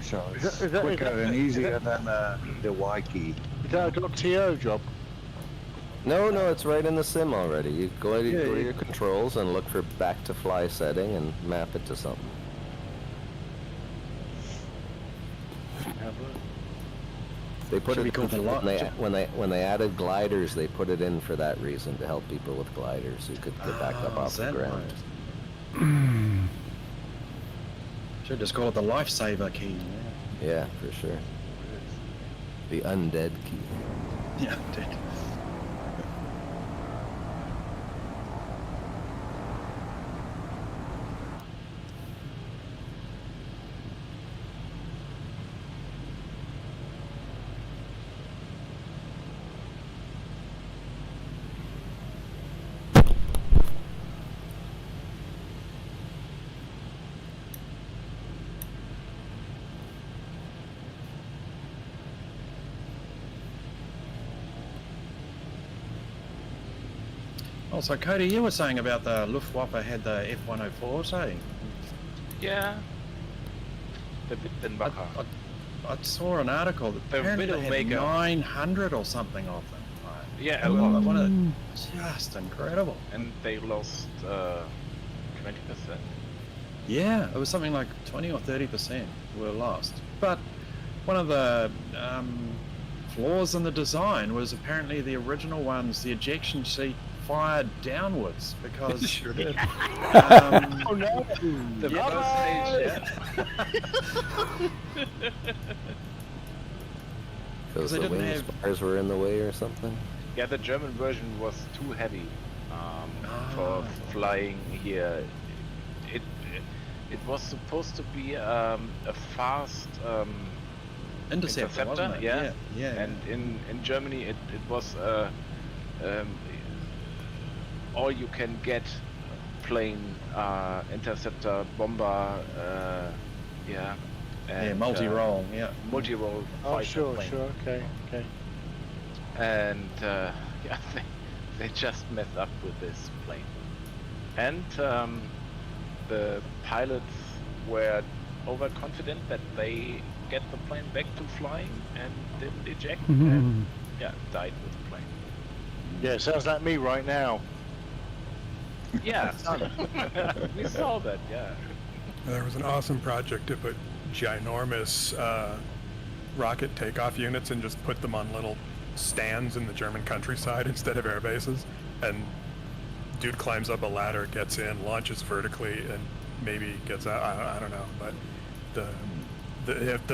So it's quicker and easier than the Y key. Is that a .to job? No, it's right in the sim already. You go to your controls and look for back to fly setting and map it to something. They put it when they added gliders. They put it in for that reason, to help people with gliders who could get back up off the ground. Should just call it the lifesaver key. Yeah, for sure. The undead key. Yeah, undead. Oh, so Cody, you were saying about the Luftwaffe had the F-104s, eh? Yeah. The Wittenbacher. I saw an article that The apparently they had Widowmaker. 900 or something of them. Yeah, a lot. Just incredible. And they lost 20%. Yeah, it was something like 20 or 30% were lost. But one of the flaws in the design was apparently the original ones, the ejection seat fired downwards because Sure did. Oh no! The first stage, Because they the didn't wing have- spars were in the way or something. yeah, the German version was too heavy for flying here. It was supposed to be a fast Interceptor, wasn't it? yeah. Yeah. And in Germany it was all you can get plane, interceptor, bomber, yeah. And, multi-role, yeah. Multi-role Oh, fighter sure, plane. sure, okay. And yeah, they just messed up with this plane. And the pilots were overconfident that they get the plane back to flying and didn't eject and yeah, died with the plane. Yeah, sounds like me right now. Yeah, we saw that, yeah. There was an awesome project to put ginormous rocket takeoff units and just put them on little stands in the German countryside instead of air bases. And dude climbs up a ladder, gets in, launches vertically, and maybe gets out. I don't know, but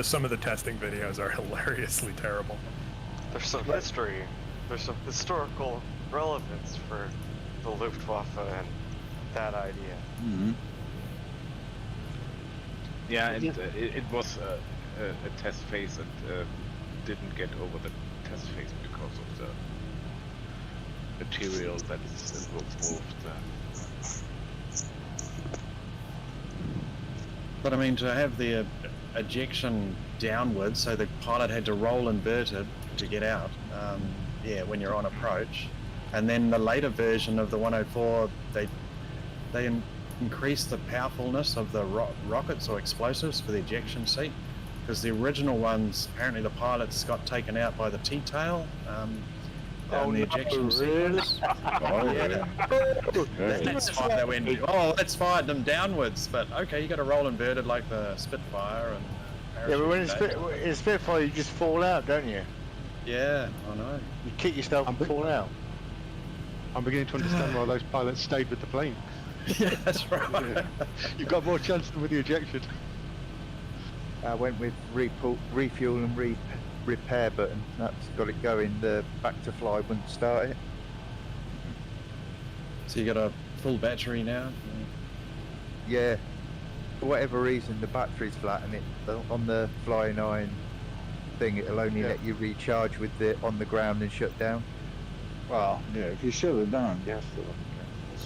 some of the testing videos are hilariously terrible. There's some history. There's some historical relevance for the Luftwaffe and that idea. Mm-hmm. Yeah, and it was a test phase and didn't get over the test phase because of the material that is involved. But I mean, to have the ejection downwards, so the pilot had to roll inverted to get out, yeah, when you're on approach. And then the later version of the 104, they increased the powerfulness of the rockets or explosives for the ejection seat, because the original ones, apparently the pilots got taken out by the T-tail. The ejection sequence. Oh yeah. Let's fire. They went, let's fire them downwards. But okay, you got to roll inverted like the Spitfire and. Yeah, but when it's Spitfire, you just fall out, don't you? Yeah, I know. You kick yourself and fall out. I'm beginning to understand why those pilots stayed with the plane. Yeah, that's right. Yeah. You've got more chance than with the ejection. I went with refuel and repair button. That's got it going. The back to fly wouldn't start it. So you got a full battery now? Yeah. For whatever reason, the battery's flat, and it on the flying iron thing, it'll only let you recharge with the on the ground and shut down. Well, yeah, if you shut it down, you have to.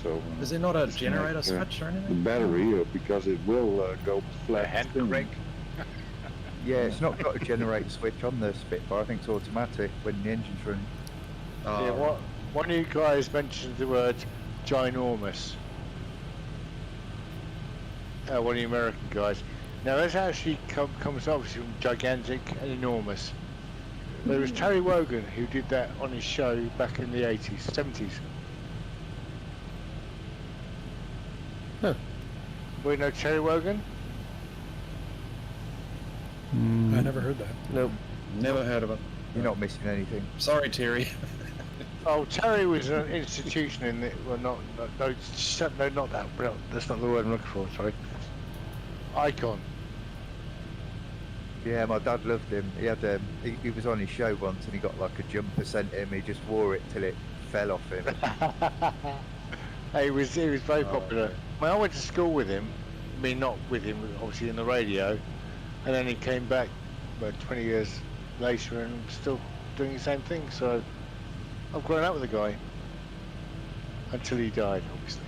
So. Is there not a disconnect, generator switch or The anything? battery, because it will go flat. hand soon. crank. Yeah, it's not got a generator switch on the Spitfire. I think it's automatic when the engine's running. Oh, Yeah, one of you guys mentioned the word ginormous. One of the American guys. Now that's actually comes obviously from gigantic and enormous. There was Terry Wogan who did that on his show back in the 80s, 70s. Huh. We know Terry Wogan? I never heard that. Nope. Never heard of it. You're not missing anything. Sorry, Terry. Oh, Terry was an institution in the, well, no, not that. No, that's not the word I'm looking for. Sorry. Icon. Yeah, my dad loved him. He had he was on his show once, and he got like a jumper sent him. He just wore it till it fell off him. He was very popular. When I went to school with him, I mean not with him, obviously in the radio, and then he came back about 20 years later and still doing the same thing. So I've grown up with the guy until he died, obviously.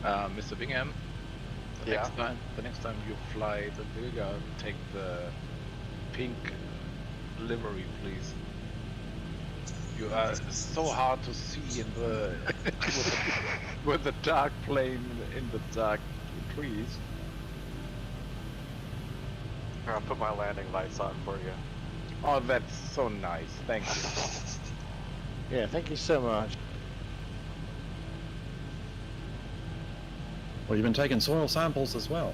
Mr. Bingham, the next time you fly the Wilga, take the pink livery, please. You are so hard to see in the with the dark plane in the dark trees. Here, I'll put my landing lights on for you. Oh, that's so nice. Thank you. Yeah, thank you so much. Well, you've been taking soil samples as well.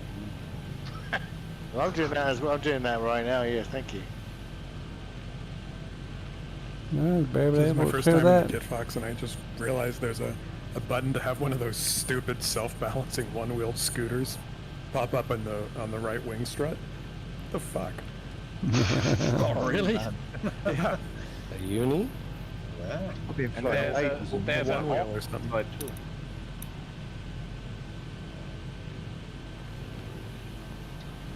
Well, I'm doing that as well. I'm doing that right now. Yeah, thank you. No, barely This is able my to first clear time that. in KitFox, and I just realized there's a button to have one of those stupid self-balancing one-wheeled scooters pop up on the right wing strut. The fuck? Oh, really? Yeah. A uni? Wow. I've been And flying there's a one wheel or horn something. side too.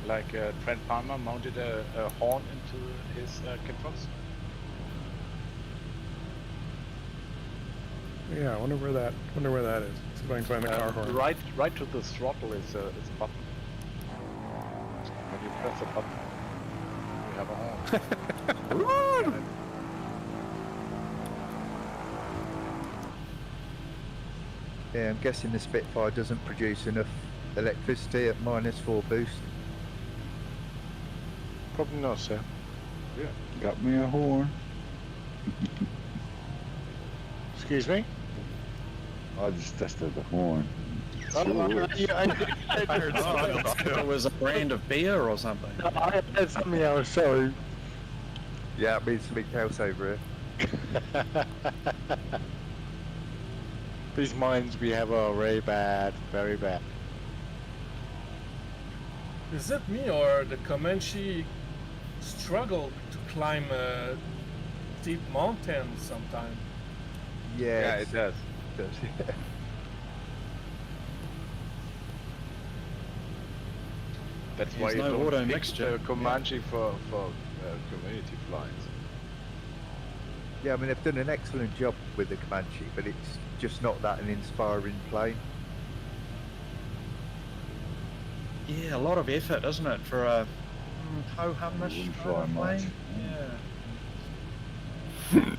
Like Trent Palmer mounted a horn into his KitFox. Yeah, I wonder where that is. See if I can find the car horn. Right to the throttle is a button. When you press a button, you have a horn. Yeah, I'm guessing the Spitfire doesn't produce enough electricity at -4 boost. Probably not, sir. Yeah, got me a horn. Excuse me? I just tested the horn. I heard something else too. It was a brand of beer or something. I had something else, sorry. Yeah, it means something else over here. These mines we have are very bad, very bad. Is it me or the Comanche struggle to climb a deep mountain sometime? Yeah, it does. It does. Yeah. That's why There's you no don't auto pick mixture. the Comanche for community flights. Yeah, I mean, they've done an excellent job with the Comanche, but it's just not that an inspiring plane. Yeah, a lot of effort, isn't it, for a ho-humish Wouldn't fly much. plane? Yeah.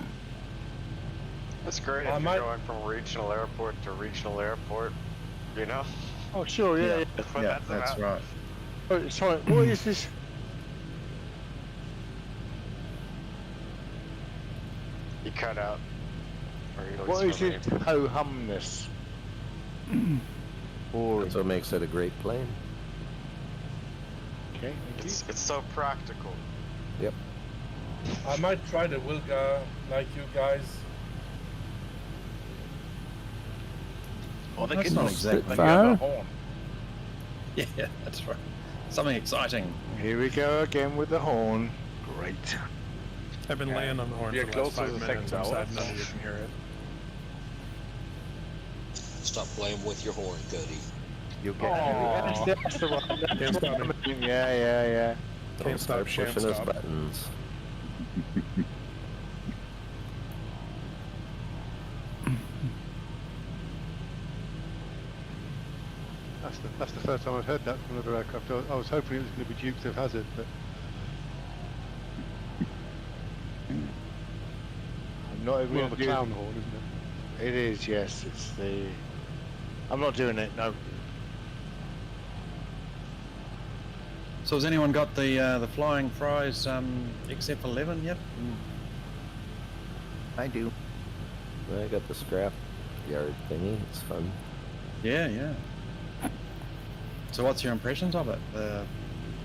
That's great if you're going from regional airport to regional airport, you know? Oh, sure, yeah. That's what Yeah, that's that's about. right. Oh, sorry, what is this? You cut out. Or you What is it? Ho-humness. That's what makes it a great plane. Okay, thank you. It's so practical. Yep. I might try the Wilga like you guys. Or the That's KitFox, not exactly- then you have a Fire? horn. Yeah, that's right. Something exciting. Here we go again with the horn. Great. I've been laying on the horn You're for the last close to 5 the minutes. second I'm hour. sad none of you can hear it. Stop playing with your horn, Cody. You'll get. That's the one. Can't stop me. Yeah. Don't Can't start stop, shan't pushing his stop. buttons. That's the first time I've heard that from another aircraft. I was hoping it was going to be Dukes of Hazzard, but I'm not even more gonna of a do- clown horn, isn't it? It is, yes. It's the. I'm not doing it. No. So has anyone got the flying fries XF11 yet? I do. I got the scrap yard thingy. It's fun. Yeah. So what's your impressions of it, the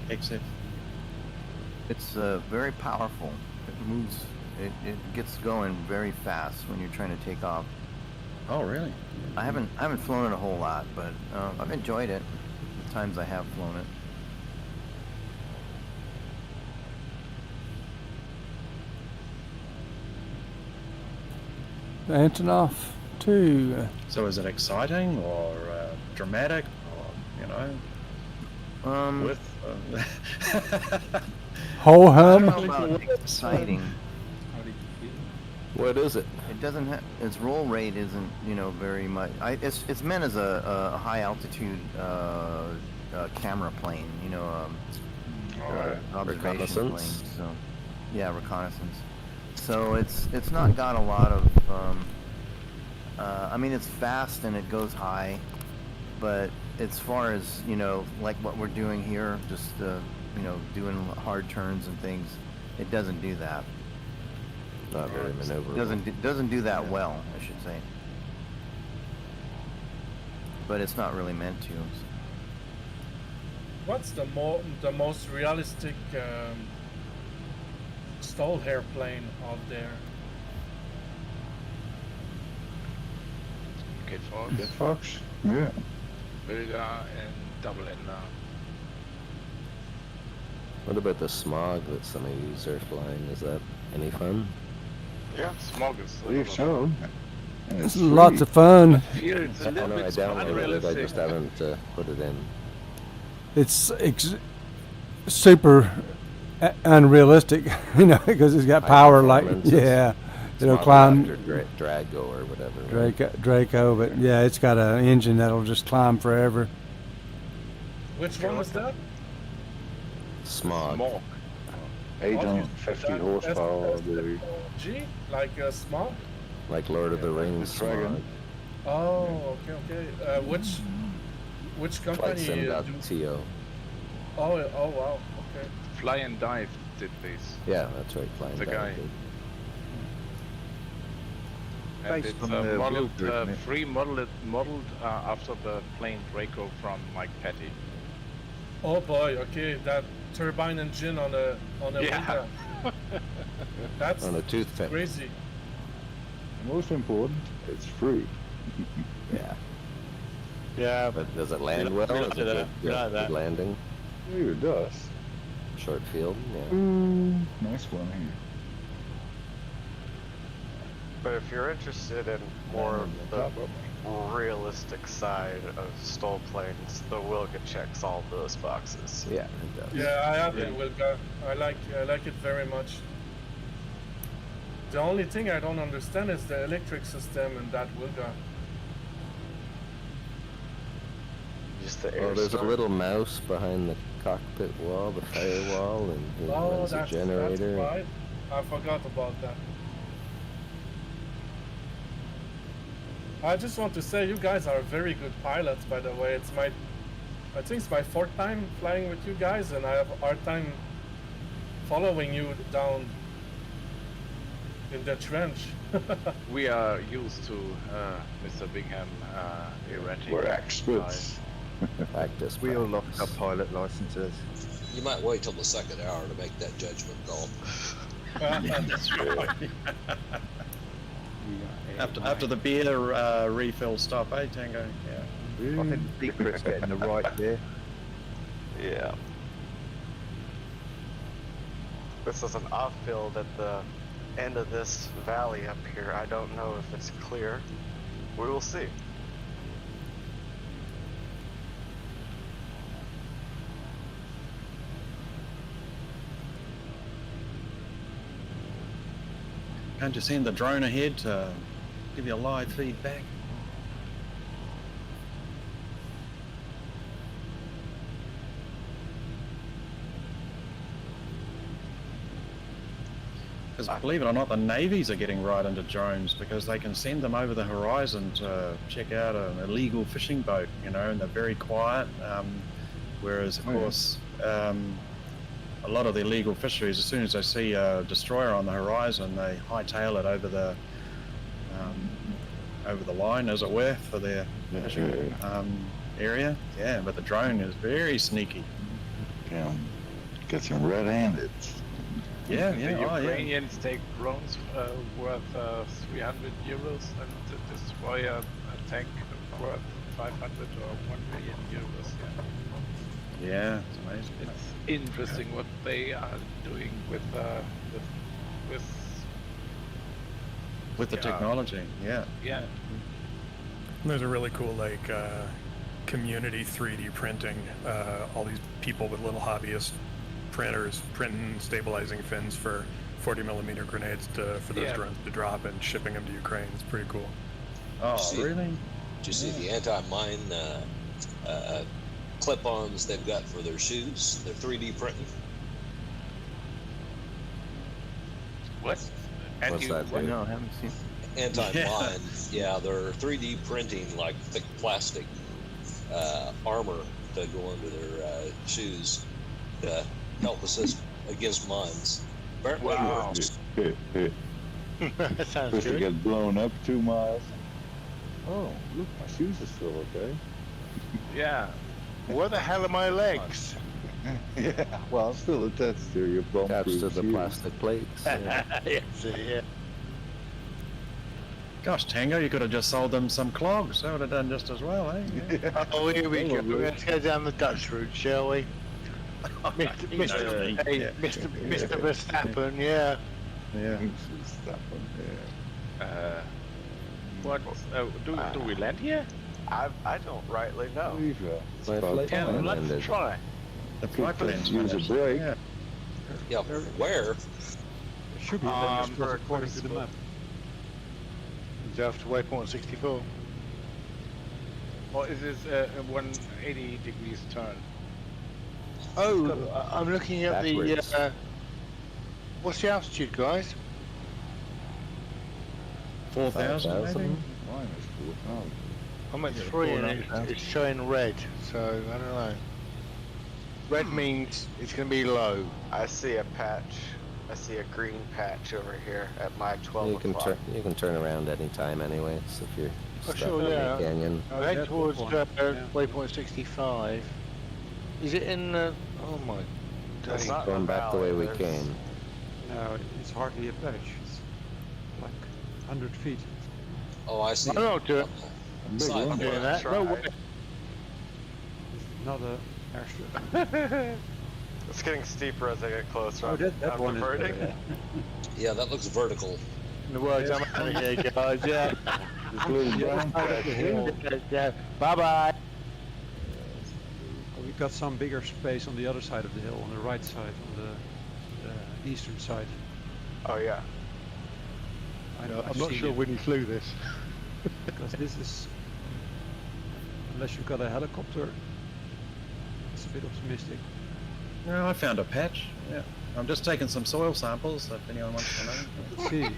XF? It's very powerful. It moves. It gets going very fast when you're trying to take off. Oh, really? I haven't flown it a whole lot, but I've enjoyed it. The times I have flown it. Antonov 2. So is it exciting or dramatic, or with? Ho I hum. don't know about exciting. What is it? It doesn't have its roll rate isn't very much. It's meant as a high altitude camera plane, observation plane. Reconnaissance? So yeah, reconnaissance. So it's not got a lot of. I mean, it's fast and it goes high, but as far as like what we're doing here, just doing hard turns and things, it doesn't do that. Not very maneuverable. Doesn't do that well, I should say. But it's not really meant to. What's the most realistic stall airplane out there? Kate Fox, Jet Fox? Yeah. Wilga, and Double Ender. What about the smog that some of you are flying? Is that any fun? Yeah, Smog is. I believe so. And It's it's lots free. of fun. It's a I little know I bit downloaded it. I unrealistic. just haven't put it in. It's super unrealistic, because it's got High power like performance, yeah, it'll Smog climb Raptor Drago or whatever. right? Draco, but yeah, it's got an engine that'll just climb forever. Which one was that? Smog. Smog. 850 horsepower, I believe. G? Like a small? Like Lord of the Rings. Dragon. Smog. Oh, okay. Which company? FlightSim.to. Oh, wow. Okay. Fly and Dive did this. Yeah, that's right. Flying The guy. Dive. And Based it's on the modeled, Wilga, isn't it? free modeled after the plane Draco from Mike Petty. Oh boy. Okay, that turbine engine on a Yeah. Wilga. That's On a toothpick. crazy. Most important, it's free. Yeah. Yeah. But does it land well? we Is like it that. We like good that. landing? Maybe it does. Short field? Yeah. Nice one here. But if you're interested in more of the realistic side of stall planes, the Wilga checks all those boxes. Yeah, it does. Yeah, I have the Wilga. I like it very much. The only thing I don't understand is the electric system in that Wilga. Just the air Oh, there's a start. little mouse behind the cockpit wall, the firewall, and he Oh, runs a that's generator. right. I forgot about that. I just want to say you guys are very good pilots, by the way. I think it's my 4th time flying with you guys, and I have a hard time following you down in the trench. We are used to Mr. Bingham erratic. We're experts. Practice. We all lost our pilot licenses. You might wait till the second hour to make that judgment call. That's right. After the beer refill stop, Tango? Yeah. I think the secret's getting the right there. Yeah. This is an off-field at the end of this valley up here. I don't know if it's clear. We will see. Can't you send the drone ahead to give you a live feedback? Because believe it or not, the navies are getting right into drones because they can send them over the horizon to check out an illegal fishing boat, you know, and they're very quiet. Whereas, of course, a lot of the illegal fisheries, as soon as they see a destroyer on the horizon, they hightail it over the line, as it were, for their fishing area. Yeah, but the drone is very sneaky. Yeah, get some red-handed. Yeah, The yeah, Ukrainians take drones worth 300 euros and destroy a tank worth 500 or 1 million euros. Yeah, it's amazing. It's interesting what they are doing with the technology. Yeah. Yeah. There's a really cool community 3D printing. All these people with little hobbyist printers printing stabilizing fins for 40mm grenades for those drones to drop and shipping them to Ukraine. It's pretty cool. Oh, really? Did you see the anti-mine clip-ons they've got for their shoes? They're 3D printing. What? What's that? No, I haven't seen. Anti-mine, yeah, they're 3D printing like thick plastic armor to go under their shoes to help assist against mines. Apparently it works. That sounds Supposed to good. get blown up 2 miles. Oh, look, my shoes are still okay. Yeah. Where the hell are my legs? Yeah, well, still attached to your bomb. Attached to the plastic plates. Yeah. Yes, yeah. Gosh, Tango, you could have just sold them some clogs. That would have done just as well, eh? Yeah. Oh, here we go. Let's go down the Dutch route, shall we? Mr. Verstappen, yeah. Yeah. What? Do we land here? I don't rightly know. Yeah, let's try. The flight plans Use a break. Yeah. Yeah, where? There should be a landing spot according to the map. Is after waypoint 64? Or is this a 180 degrees turn? Oh, I'm looking at Backwards. the. What's the altitude, guys? 4,000, I think. Mine is 4,000. I'm at 3 and it's showing red, so I don't know. Red means it's going to be low. I see a patch. I see a green patch over here at my 12 You can o'clock. you can turn around anytime anyways if you're Oh, stuck sure, in yeah. the canyon. I'll head towards waypoint 65. Is it in oh my It's days. not Going a back the way valley, we there's- came. No, it's hardly a patch. It's like 100 feet. Oh, I see. I'm not doing, Side I'm one. doing that. No way. Another airstrip. It's getting steeper as I get closer. Oh, that I'm one is diverting. better, Yeah, that looks vertical. In the words, I'm out of here, guys. Yeah. This little brown patch here. Yeah. Bye bye. We've got some bigger space on the other side of the hill, on the right side, on the eastern side. Oh yeah. I'm not sure when you flew this. Because this is, unless you've got a helicopter, it's a bit optimistic. No, I found a patch. Yeah. I'm just taking some soil samples if anyone wants to know. Let's see.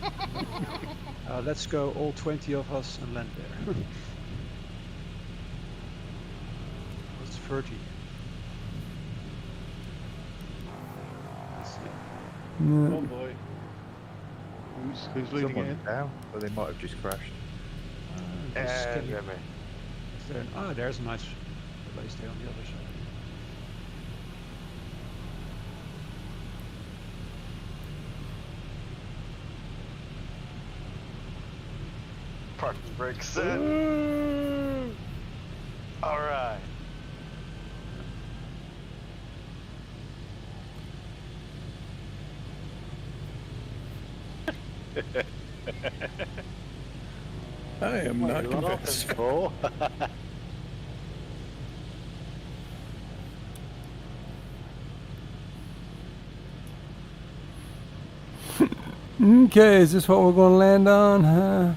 Let's go, all 20 of us, and land there. It's 30. Let's see. Oh boy. Who's leading it down? Or they might have just crashed. And Is there, there's a nice place there on the other side. Parking brakes in. All right. I am What not are you laughing convinced. for? Okay, is this what we're going to land on? Huh?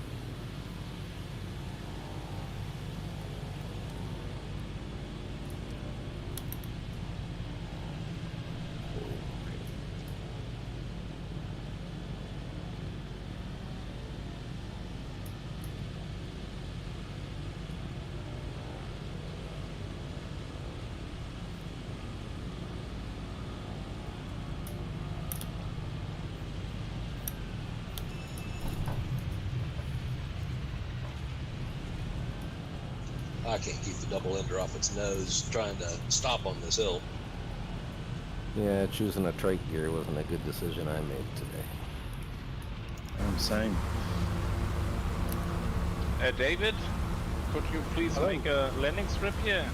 I can't keep the double ender off its nose trying to stop on this hill. Yeah, choosing a trike gear wasn't a good decision I made today. Same. David, could you please make a landing strip here?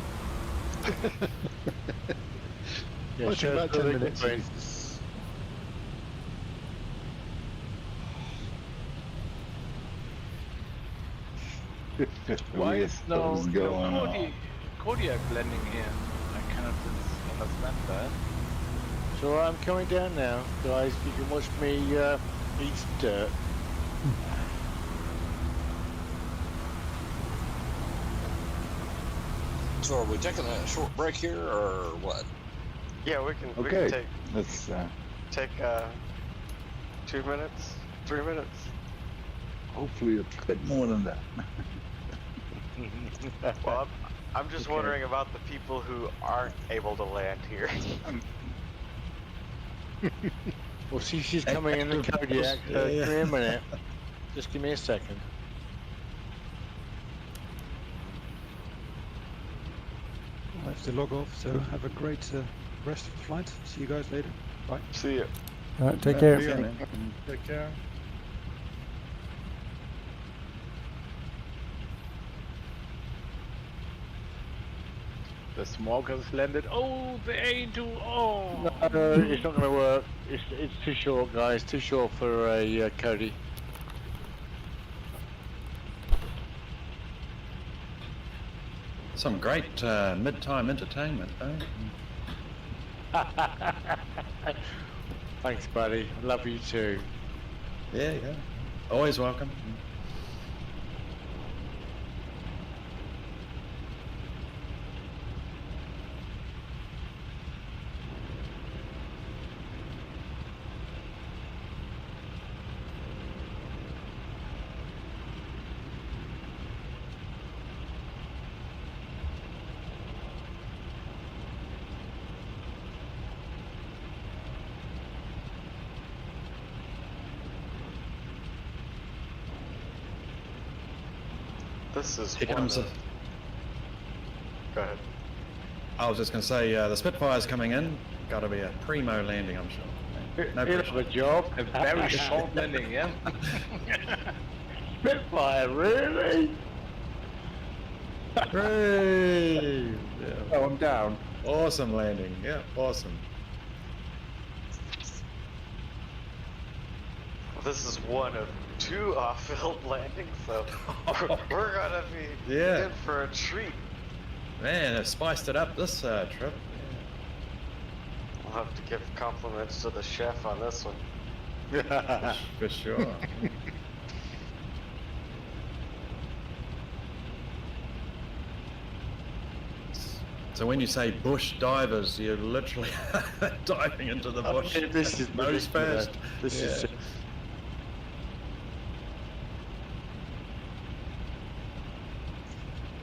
Yeah, Well, it's sure, about 10 minutes. Why is no What's going on? Kodiak landing here? I cannot understand that. So I'm coming down now, guys. You can watch me eat some dirt. So are we taking a short break here or what? Yeah, we can Okay, take let's. 2 minutes, 3 minutes. Hopefully a bit more than that. Well, I'm just wondering about the people who aren't able to land here. Well, see, she's coming in the Kodiak. Give me a minute. Just give me a second. I have to log off, so have a great rest of the flight. See you guys later. Bye. See you. All right, take care. See ya, man. Take care. The smoke has landed. Oh, the A2. Oh. No, it's not going to work. It's too short, guys. Too short for a Cody. Some great mid-time entertainment, though. Thanks, buddy. Love you too. Yeah. Always welcome. This is Here one comes of... Go ahead. I was just going to say, the Spitfire's coming in. Got to be a primo landing, I'm sure. No He'll pressure. have a job. A very short landing, yeah. Spitfire, really? Hooray! Yeah. Oh, I'm down. Awesome landing. Yeah, awesome. This is one of 2 off-field landings, so we're gonna be Yeah. in for a treat. Man, they've spiced it up this trip. I'll have to give compliments to the chef on this one. For sure. So when you say bush divers, you're literally diving into the bush. This is nose first. This is.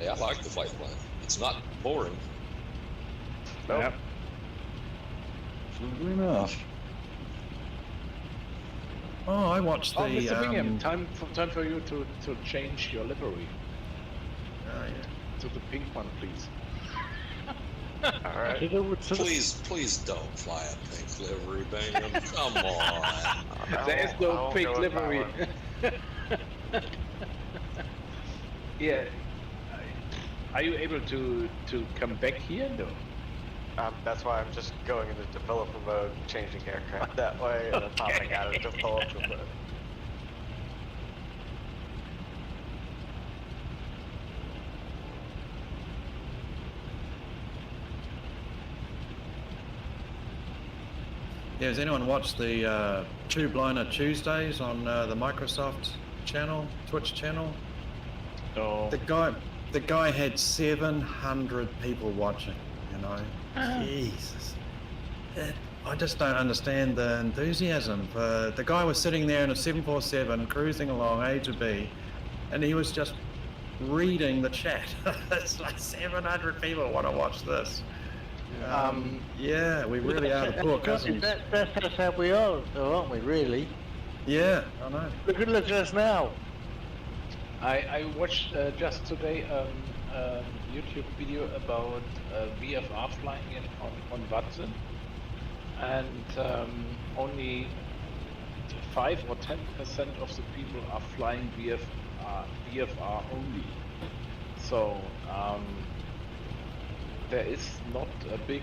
Yeah, I like the flight plan. It's not boring. Nope. Yep. Simply enough. Oh, I watched the. Oh, Mr. Bingham, time for you to change your livery Oh, yeah. to the pink one, please. Alright. Please don't fly a pink livery, Bingham. Come on. There is no pink livery. Yeah. Are you able to come back here? No. That's why I'm just going into developer mode, changing aircraft that way, and then popping out of developer mode. Yeah, has anyone watched the Tube Liner Tuesdays on the Microsoft channel, Twitch channel? No. The guy had 700 people watching, you know. Jesus. I just don't understand the enthusiasm. The guy was sitting there in a 747 cruising along A to B, and he was just reading the chat. It's like 700 people want to watch this. Yeah, we really are the poor cousins. That's how we are, though, aren't we, really? Yeah, I know. Look at us now. I watched just today YouTube video about VFR flying on Watson, and only 5 or 10% of the people are flying VFR only. So there is not a big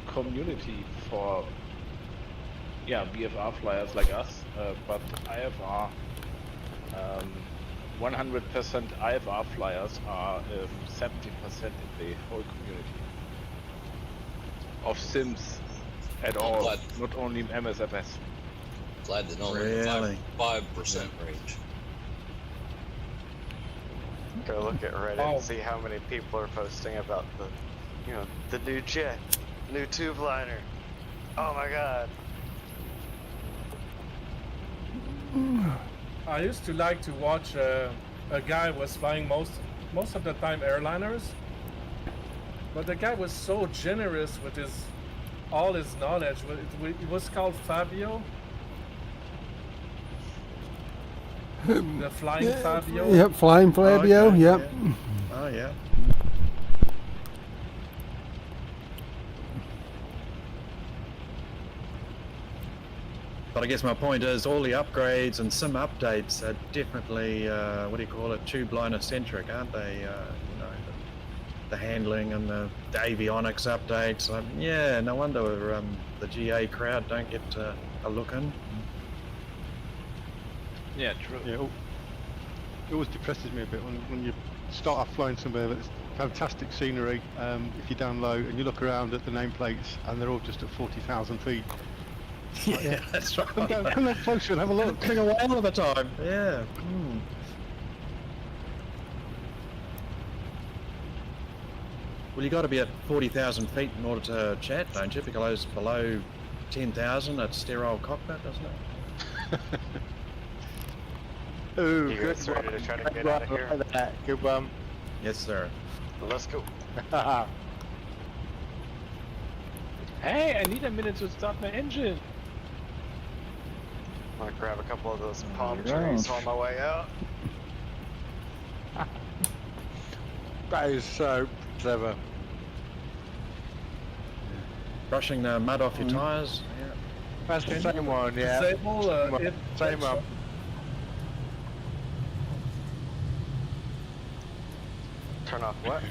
community for VFR flyers like us, but IFR 100% IFR flyers are 70% in the whole community of Sims at all, not only MSFS. Glad that only Really? 5% range. Go look at Reddit and see how many people are posting about the new jet, new tube liner. Oh my god. I used to like to watch a guy was flying most of the time airliners, but the guy was so generous with all his knowledge. It was called Fabio. The Flying Fabio. Yep, Flying Fabio. Okay, Yep. yeah. Oh yeah. But I guess my point is all the upgrades and sim updates are definitely, tube liner centric, aren't they? The handling and the avionics updates. Yeah, no wonder the GA crowd don't get a look in. Yeah, true. Yeah, it always depresses me a bit when you start off flying somewhere that's fantastic scenery. If you're down low and you look around at the nameplates and they're all just at 40,000 feet. Yeah, that's right. Come down closer and have a look. Cling away all the time. Yeah. Well, you got to be at 40,000 feet in order to chat, don't you? Because below 10,000, it's sterile cockpit, doesn't it? Ooh, You good guys ready to try to one. get out of here? Like that. Good one. Yes, sir. Let's go. Hey, I need a minute to start my engine. I'm gonna grab a couple of those palm trees on my way out. That is so clever. Brushing the mud off your tyres. Yeah. That's the same one, yeah. Disable, Same one. Turn off what?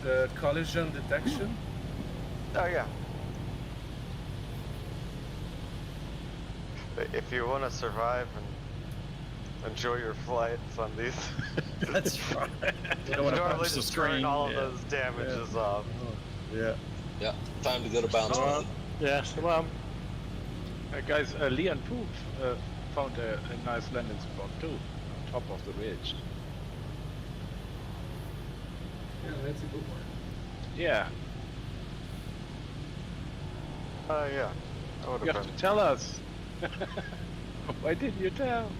The collision detection. Oh yeah. If you want to survive and enjoy your flights on these, That's right. You don't want to normally punch the just screen. turn all of Yeah. those damages off. Yeah. Yeah, time to go to bounce mode. Yes, come on. Guys, Leon Poop found a nice landing spot too, on top of the ridge. Yeah, that's a good one. Yeah, Oh yeah. That would you have have been. to tell us. Why didn't you tell?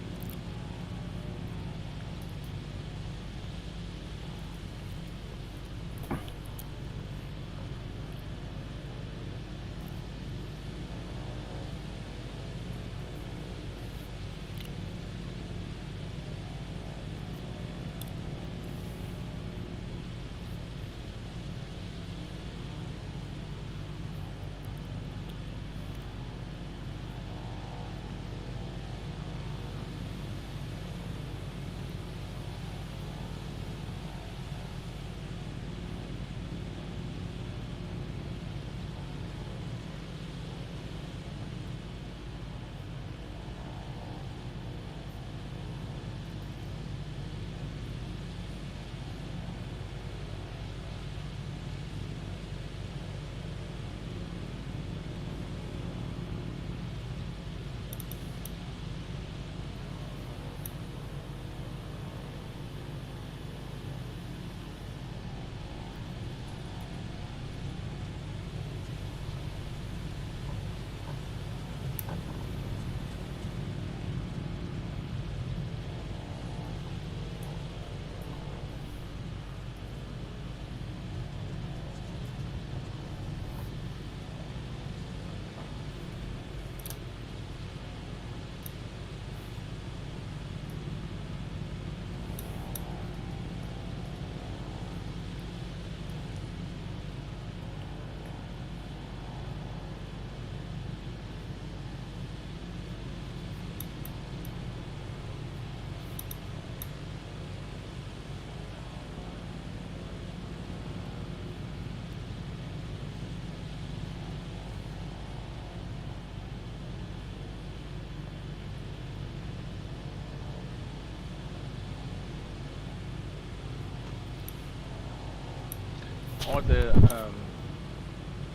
all the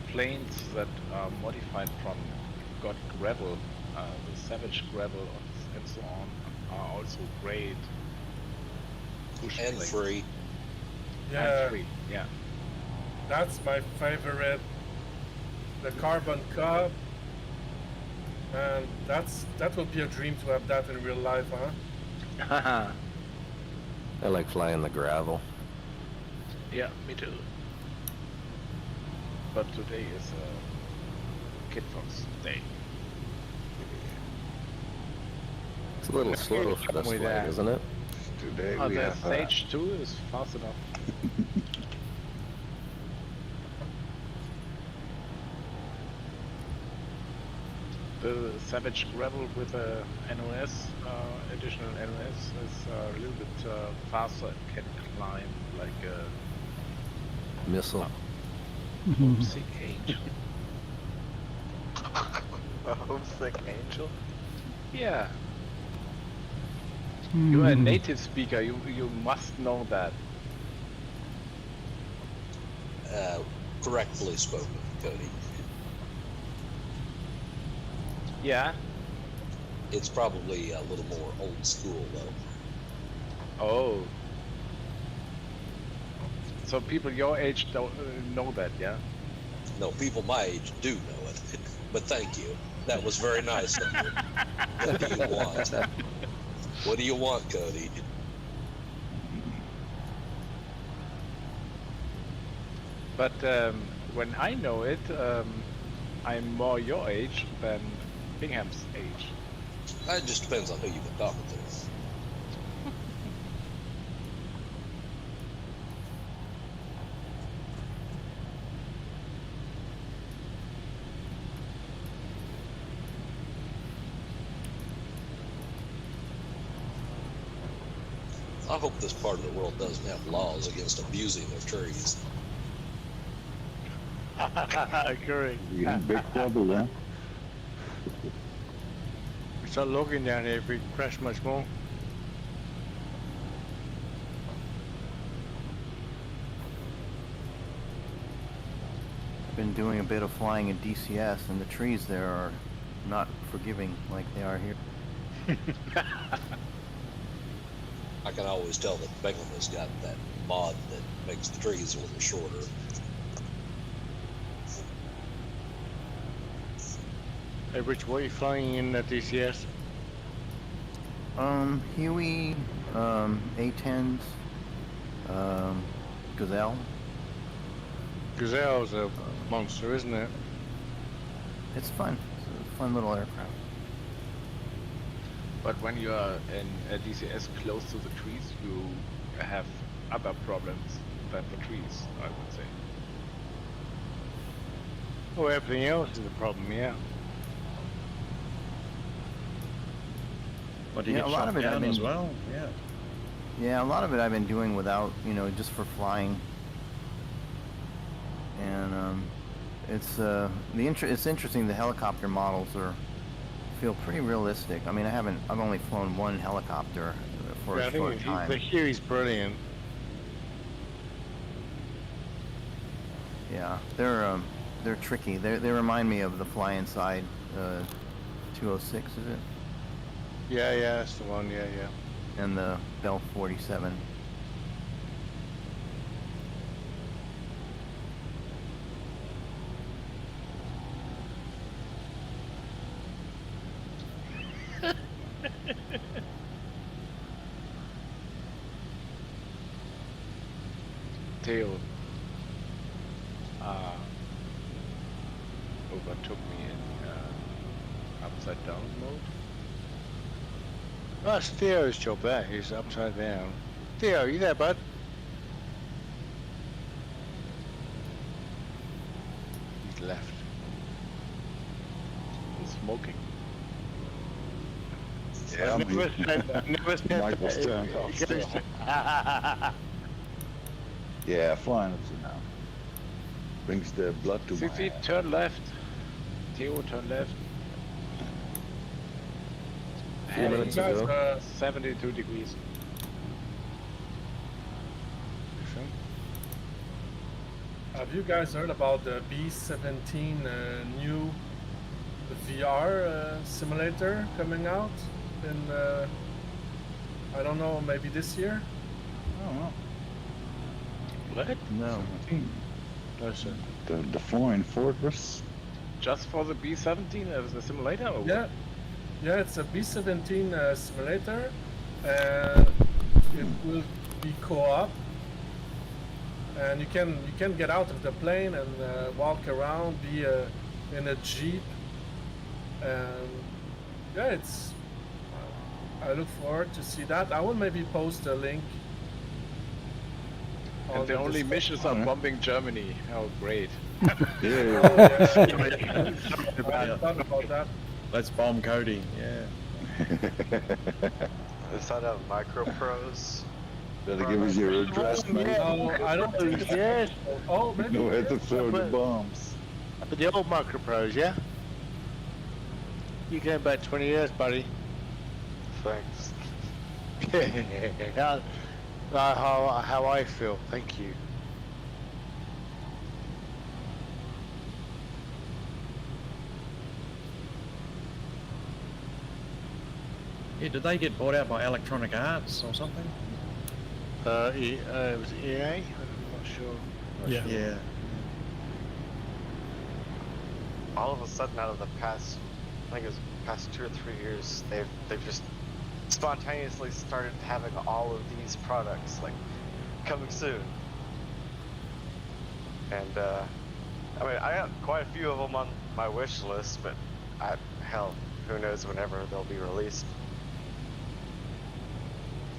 planes that are modified from got gravel, the savage gravel and so on, are also great. Push And planes. free. Yeah, And free. Yeah. that's my favorite. The carbon cup, and that would be a dream to have that in real life, huh? I like flying the gravel. Yeah, me too. But today is Kid Fox Day. It's a little slow for this Only flight, that. isn't it? Today Oh, we the have stage 2 is fast enough. The Savage Gravel with a NOS, additional NOS, is a little bit faster and can climb like a Missile. homesick angel. A homesick angel? Yeah. You're a native speaker, you must know that. Correctly spoken, Cody. Yeah. It's probably a little more old school, though. Oh. So people your age don't know that, yeah? No, people my age do know it. But thank you. That was very nice of you. What do you want? What do you want, Cody? But when I know it, I'm more your age than Bingham's age. It just depends on who you've been talking to. I hope this part of the world doesn't have laws against abusing their trees. Agree. You're in big trouble then. We start looking down here if we crash much more. Been doing a bit of flying in DCS, and the trees there are not forgiving like they are here. I can always tell that Bingham has got that mod that makes the trees a little shorter. Hey Rich, what are you flying in DCS? Huey, A10s, Gazelle. Gazelle's a monster, isn't it? It's fun. It's a fun little aircraft. But when you are in a DCS close to the trees, you have other problems than the trees, I would say. Oh, everything else is a problem, yeah. But you Yeah, get a lot shot of it I've down been- as well. Yeah. Yeah, a lot of it I've been doing without, just for flying. And it's interesting. The helicopter models feel pretty realistic. I mean, I've only flown one helicopter for Yeah, a I short think time. the Huey's brilliant. Yeah, they're tricky. They remind me of the Fly Inside 206, is it? Yeah, that's the one, yeah. And the Bell 47. Theo overtook me in upside down mode. Oh, that's Theo's job, that. He's upside down. Theo, you there, bud? He's left. He's smoking. Yeah, I've never said, never said Michael's turned off still. Yeah, flying up to now. Brings the blood to my CC, head. turn left. Theo, turn left. 3 minutes to go. 72 degrees. Have you guys heard about the B17 new VR simulator coming out in, I don't know, maybe this year? I don't know. What? No. The Flying Fortress. Just for the B17 as a simulator? Or Yeah, yeah, it's a B17 simulator, and it will be co-op. And you can get out of the plane and walk around, be in a jeep, and yeah, it's. I look forward to see that. I will maybe post a link. And the only missions are bombing Germany. How great! Yeah. Oh, yeah. I thought about that. Let's bomb Cody. Yeah. Is that a Micro Pros? Better give us your address, mate. No, I don't think it's Yes. Oh, maybe. No, it have to is. throw the bombs. But the old Micro Pros, yeah? You going back 20 years, buddy. Thanks. Yeah, how I feel, thank you. Yeah, did they get bought out by Electronic Arts or something? Was it EA? I'm not sure. Yeah. Yeah. All of a sudden, out of the past, I think it was past 2 or 3 years, they've just spontaneously started having all of these products like coming soon. And I mean, I got quite a few of them on my wish list, but hell, who knows whenever they'll be released.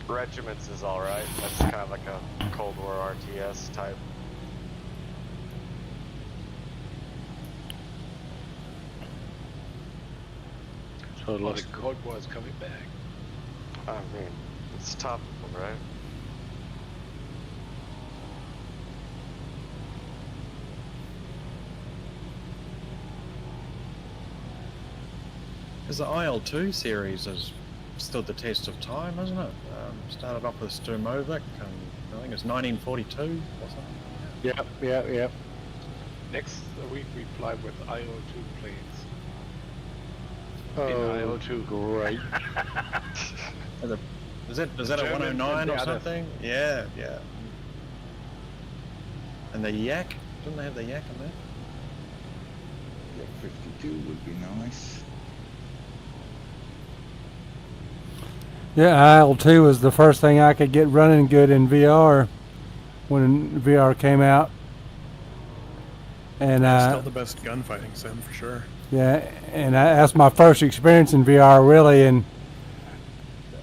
Regiments is alright. That's kind of like a Cold War RTS type. Oh, the Cold War is coming back. I mean, it's topical, right? Because the IL-2 series has stood the test of time, hasn't it? Started off with Sturmovik, and I think it's 1942 or something. Yep. Next week we fly with IO2 planes. Oh, IO2. great. Is that a German 109 or Indiana. something? Yeah. And the Yak? Didn't they have the Yak in there? Yeah, 52 would be nice. Yeah, IL-2 was the first thing I could get running good in VR when VR came out. And Still the best gunfighting sim for sure. yeah, and that's my first experience in VR really, and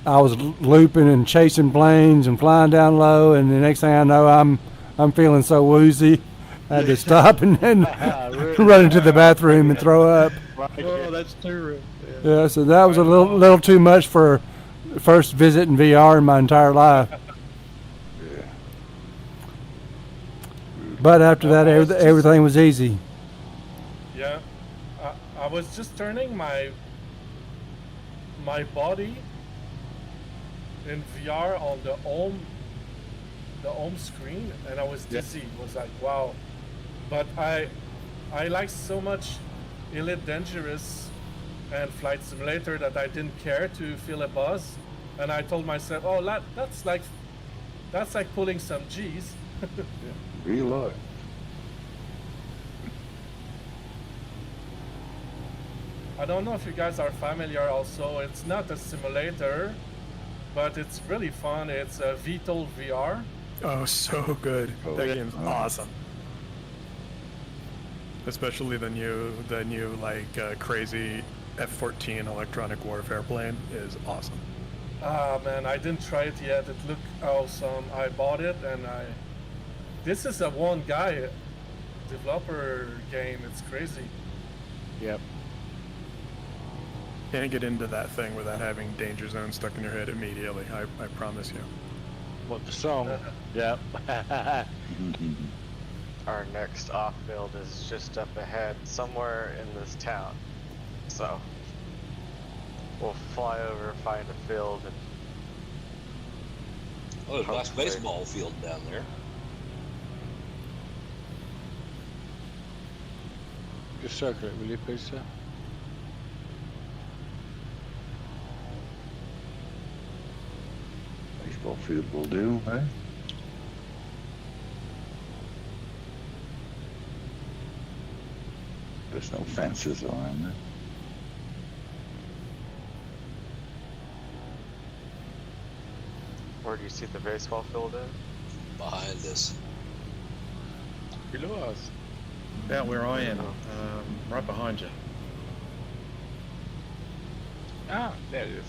I was looping and chasing planes and flying down low, and the next thing I know, I'm feeling so woozy, I had to stop and then run into the bathroom and throw up. Oh, that's too real. Yeah, so that was a little too much for first visit in VR in my entire life. Yeah. But after that, everything was easy. Yeah, I was just turning my body in VR on the home screen, and I was dizzy. It was like, wow. But I like so much Elite Dangerous and Flight Simulator that I didn't care to feel a buzz, and I told myself, oh, that's like pulling some G's. Real life. I don't know if you guys are familiar also. It's not a simulator, but it's really fun. It's a VTOL VR. Oh, so good. That yeah. game's awesome. Especially the new like crazy F-14 electronic warfare plane is awesome. Ah man, I didn't try it yet. It looked awesome. I bought it, and this is a one guy developer game. It's crazy. Yep. Can't get into that thing without having Danger Zone stuck in your head immediately. I promise you. What, the song? Yep. Our next off-field is just up ahead, somewhere in this town. So we'll fly over, find a field, and Oh, there's a nice baseball field down there. Just circle it, will you, please, sir? Baseball field will do, eh? There's no fences around it. Where do you see the baseball field at? Behind us. Below us. About where I am, right behind you. Ah, there it is.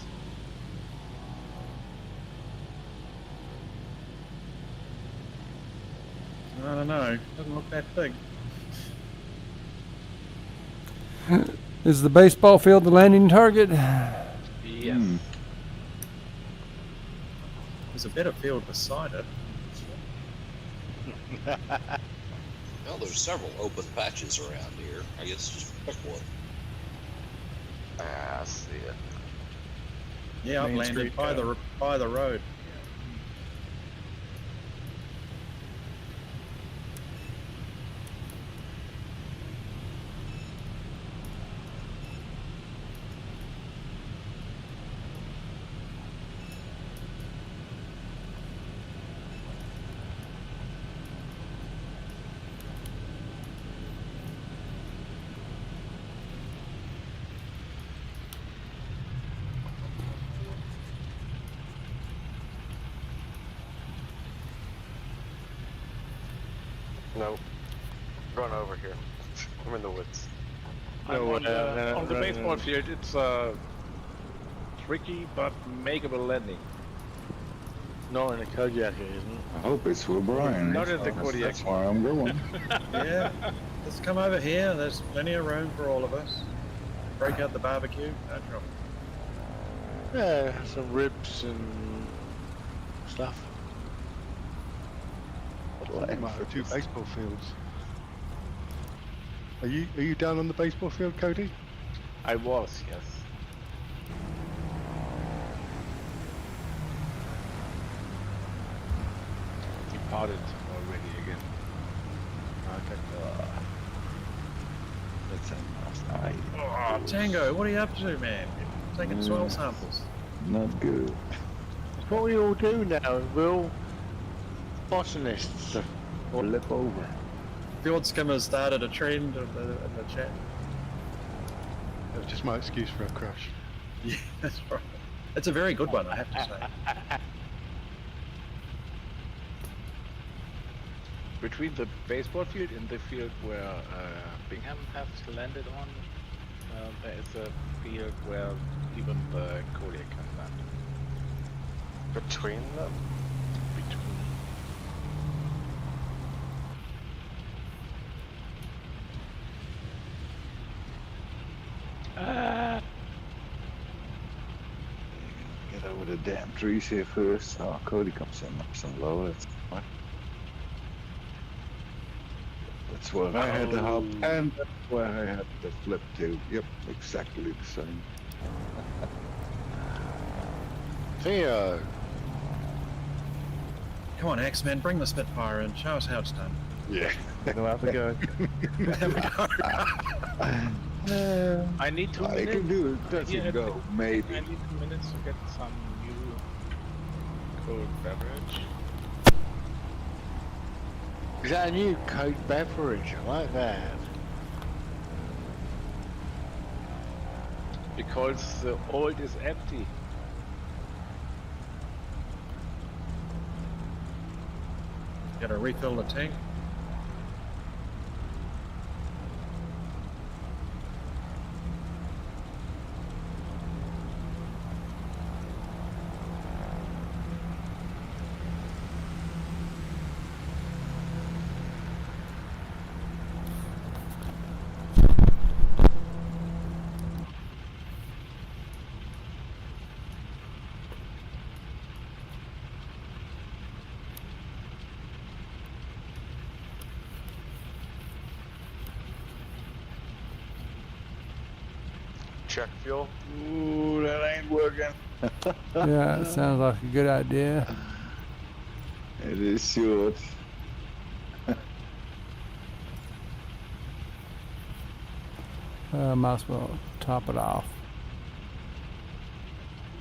I don't know. Doesn't look that big. Is the baseball field the landing target? Yes. There's a better field beside it. Well, there's several open patches around here. I guess just pick one. Ah, I see it. Yeah, I've Main landed Street, by the road. Nope. Run over here. I'm in the woods. I'm on the baseball field. It's tricky but makeable landing. Not in a Kodiak, isn't it? I hope it's for Brian. Not in the That's- Kodiak. That's why I'm going. Yeah, let's come over here. There's plenty of room for all of us. Break out the barbecue. No trouble. Yeah, some ribs and stuff. Might have 2 baseball fields. Are you down on the baseball field, Cody? I was, yes. Departed already again. Okay. That's a nice night. Oh, Tango, what are you up to, man? Taking soil samples. Not good. What we all do now, we're all botanists. Flip over. Field skimmers started a trend in the chat. That was just my excuse for a crash. Yeah, that's right. It's a very good one, I have to say. Between the baseball field and the field where Bingham has landed on, there is a field where even the Kodiak can land. Between them? Between. Get over the damn trees here first. Oh, Cody comes in up some low. That's fine. That's where I had the hop, and that's where I had the flip too. Yep, exactly the same. Theo. Come on, X-Men, bring the Spitfire in. Show us how it's done. Yeah. We'll have a go. I need 2 I minutes. can do it. Doesn't Yeah, go. Maybe. I need 2 minutes to get some new cold beverage. Is that a new cold beverage? I like that. Because the old is empty. Gotta refill the tank. Check fuel. Ooh, that ain't working. Yeah, it sounds like a good idea. It is short. Might as well top it off.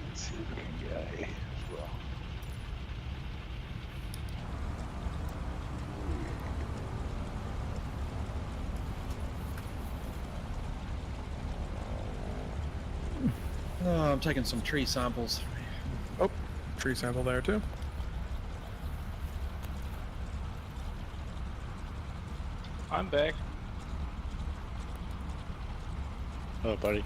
Let's see if we can get A as well. Oh, I'm taking some tree samples. Oh, tree sample there too. I'm back. Oh, buddy.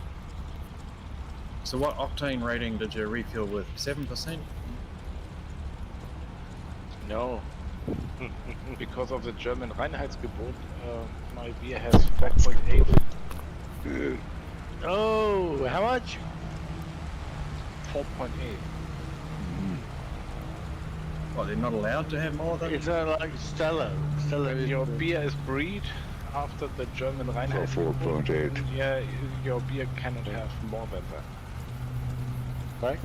So what octane rating did you refuel with? 7%? No. Because of the German Reinheitsgebot, my beer has 5.8. Oh, how much? 4.8. What, they're not allowed to have more than? It's like Stella. Stella When is your beer is brewed after the German Reinheitsgebot, 4.8. yeah, your beer cannot have more than that. right.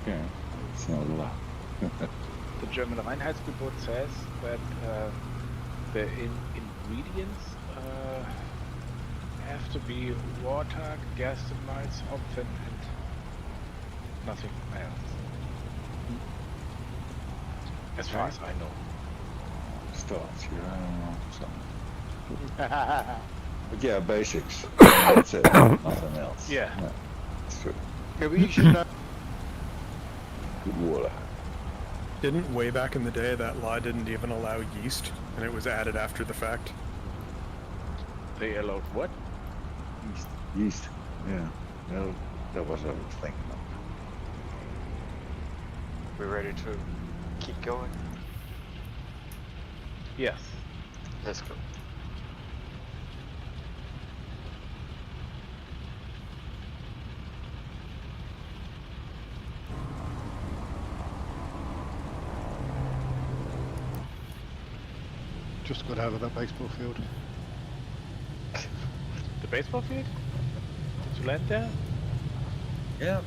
Okay, it's not a lot. The German Reinheitsgebot says that the ingredients have to be water, Gerstenmalz, Hopfen, and nothing else. As far as I know. Starts here, I don't know, something. But yeah, basics. That's it, nothing else. Yeah. No, that's true. Yeah, but you should know. Good water. Didn't way back in the day that law didn't even allow yeast, and it was added after the fact. They allowed what? Yeast. Yeah. No, that was what I was thinking of. We ready to keep going? Yes. Let's go. Just got out of that baseball field. The baseball field? Did you land there? Yeah.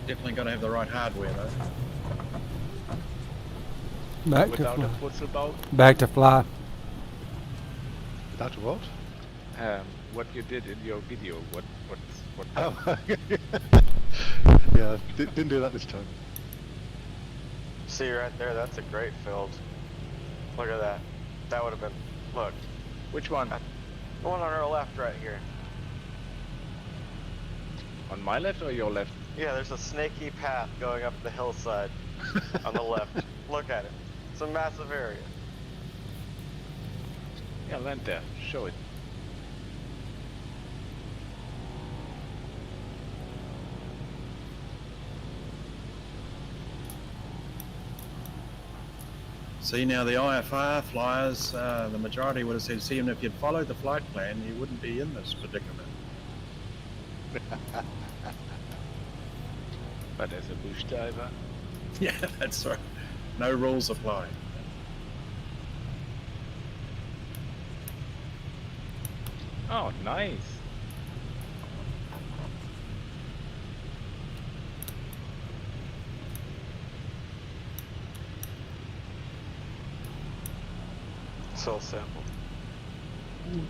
Definitely got to have the right hardware though. Back Without to a fly. Purzelbau? Back to fly. Without a what? What you did in your video? What? Oh, yeah, didn't do that this time. See right there, that's a great field. Look at that. That would have been, look. Which one? The one on our left right here. On my left or your left? Yeah, there's a snaky path going up the hillside on the left. Look at it. It's a massive area. Yeah, land there. Show it. See now the IFR flyers, the majority would have said, see, and if you'd followed the flight plan, you wouldn't be in this predicament. But as a bush diver? Yeah, that's right. No rules apply. Oh, nice. Soul sample.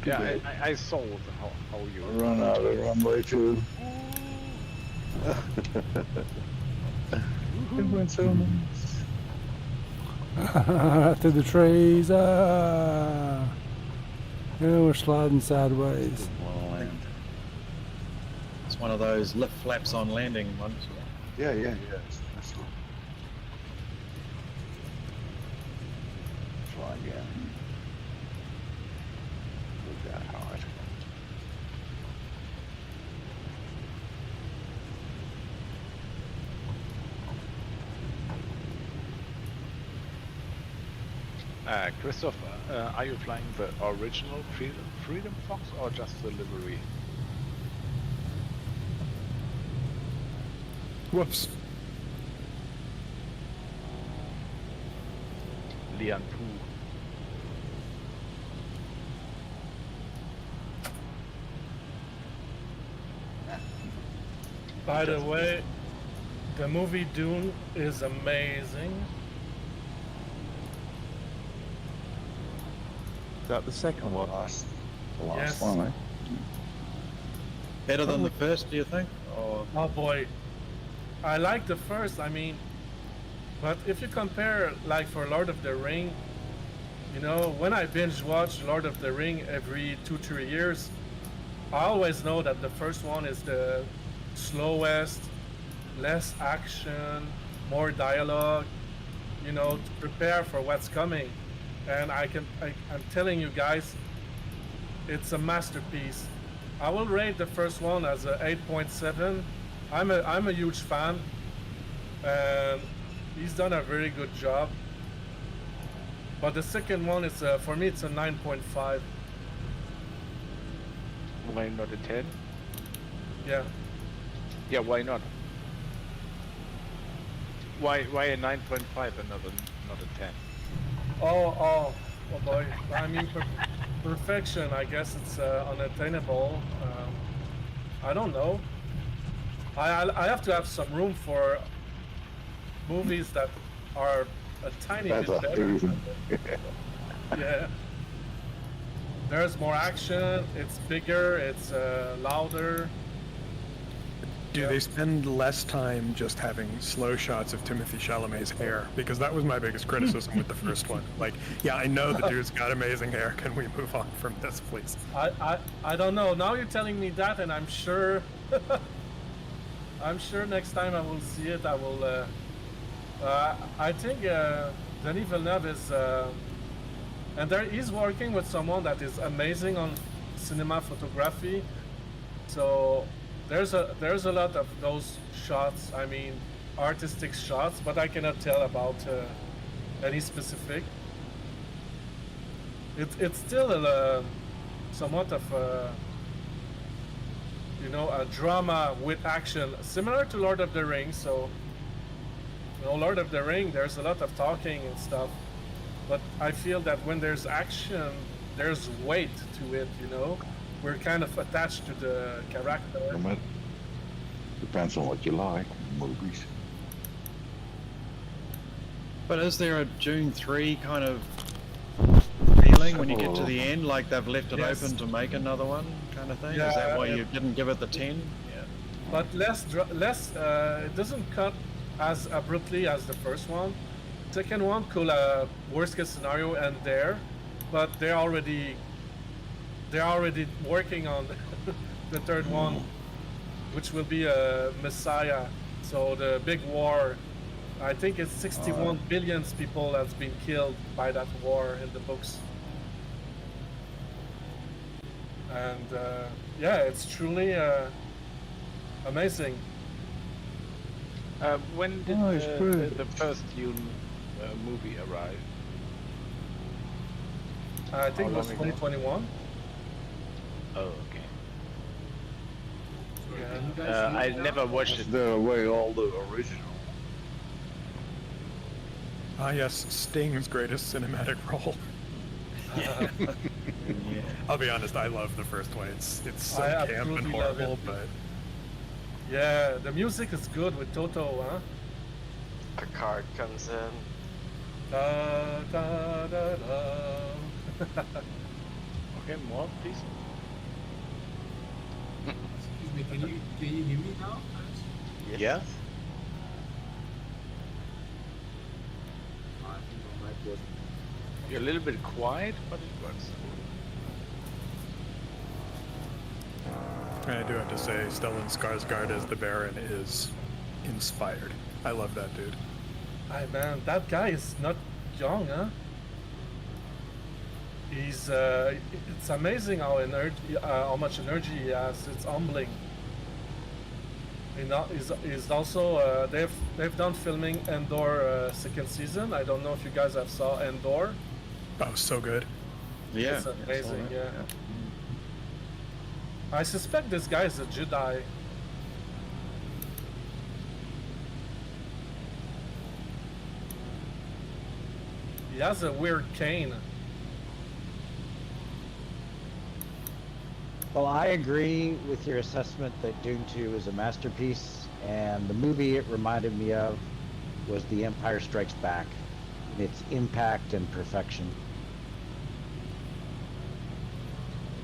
Yeah, I saw how you Run out of the runway too. It went so nice. Through the trees. Yeah, we're sliding sideways. It's one of those lift flaps on landing ones. Yeah. That's cool. Fly again. Look that hard. Christoph, are you flying the original Freedom Fox or just the livery? Whoops. Lian Poo. By the way, The movie Dune is amazing. Is that the second one? The last Yes. one, eh? Better than the first, do you think? Or Oh boy, I like the first. I mean, but if you compare, like for Lord of the Ring, you know, when I binge watch Lord of the Ring every 2-3 years, I always know that the first one is the slowest, less action, more dialogue, you know, to prepare for what's coming. And I'm telling you guys, it's a masterpiece. I will rate the first one as a 8.7. I'm a huge fan, and he's done a very good job. But the second one is for me it's a 9.5. Why not a 10? Yeah. Yeah, why not? Why a 9.5 and not a 10? Oh boy. I mean, perfection. I guess it's unattainable. I don't know. I have to have some room for movies that are a tiny bit better. Yeah. There's more action. It's bigger. It's louder. Do they spend less time just having slow shots of Timothée Chalamet's hair? Because that was my biggest criticism with the first one. Like, yeah, I know the dude's got amazing hair. Can we move on from this, please? I don't know. Now you're telling me that, and I'm sure. I'm sure next time I will see it, I will. I think Denis Villeneuve is, and he's working with someone that is amazing on cinema photography. So there's a lot of those shots. I mean, artistic shots, but I cannot tell about any specific. It's still somewhat of you know, a drama with action, similar to Lord of the Rings. So, you know, Lord of the Ring, there's a lot of talking and stuff, but I feel that when there's action, there's weight to it. You know, we're kind of attached to the character. Depends on what you like in movies. but is there a Dune 3 kind of feeling when you get to the end, like they've left it open to make another one, kind of thing? Yeah, is that why you didn't give it the 10? Yeah. But less. It doesn't cut as abruptly as the first one. Second one could worst case scenario end there, but they're already working on the third one, which will be a Messiah. So the big war. I think it's 61 billion people that's been killed by that war in the books. And yeah, it's truly amazing. When did the first Dune movie arrive? I think it was How long ago? 2021. Oh, okay. Yeah. I never watched it. The way all the original. Ah, yes, Sting's greatest cinematic role. Yeah. I'll be honest, I love the first one. It's so I camp and absolutely love horrible, it. but Yeah, the music is good with Toto, huh? Picard comes in. Da, da, da, da. Okay, more, please. Excuse me, can you hear me now? Yeah. I think my mic was. You're a little bit quiet, but it works. I do have to say, Stellan Skarsgård as the Baron is inspired. I love that dude. Hey man, that guy is not young, huh? He's it's amazing how much energy he has. It's humbling. He's also they've done filming Endor second season. I don't know if you guys have saw Endor. Oh, so good. Yeah. It's amazing. I saw Yeah. that. I suspect this guy is a Jedi. He has a weird cane. Well, I agree with your assessment that Dune 2 is a masterpiece. And the movie it reminded me of was The Empire Strikes Back. Its impact and perfection.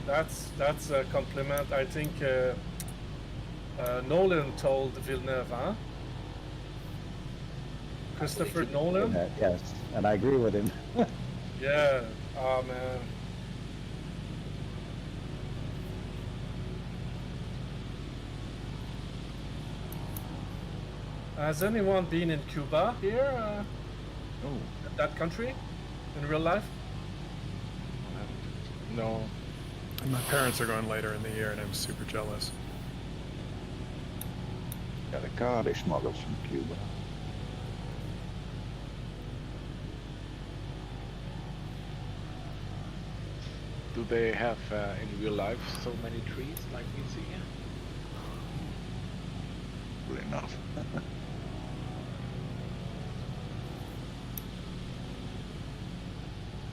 That's a compliment. I think Nolan told Villeneuve, huh? Christopher Nolan? Yes, and I agree with him. Yeah. Oh man. Has anyone been in Cuba here? That country? In real life? No. My parents are going later in the year, and I'm super jealous. Got a car they smuggled from Cuba. Do they have in real life so many trees like we see here? Probably not.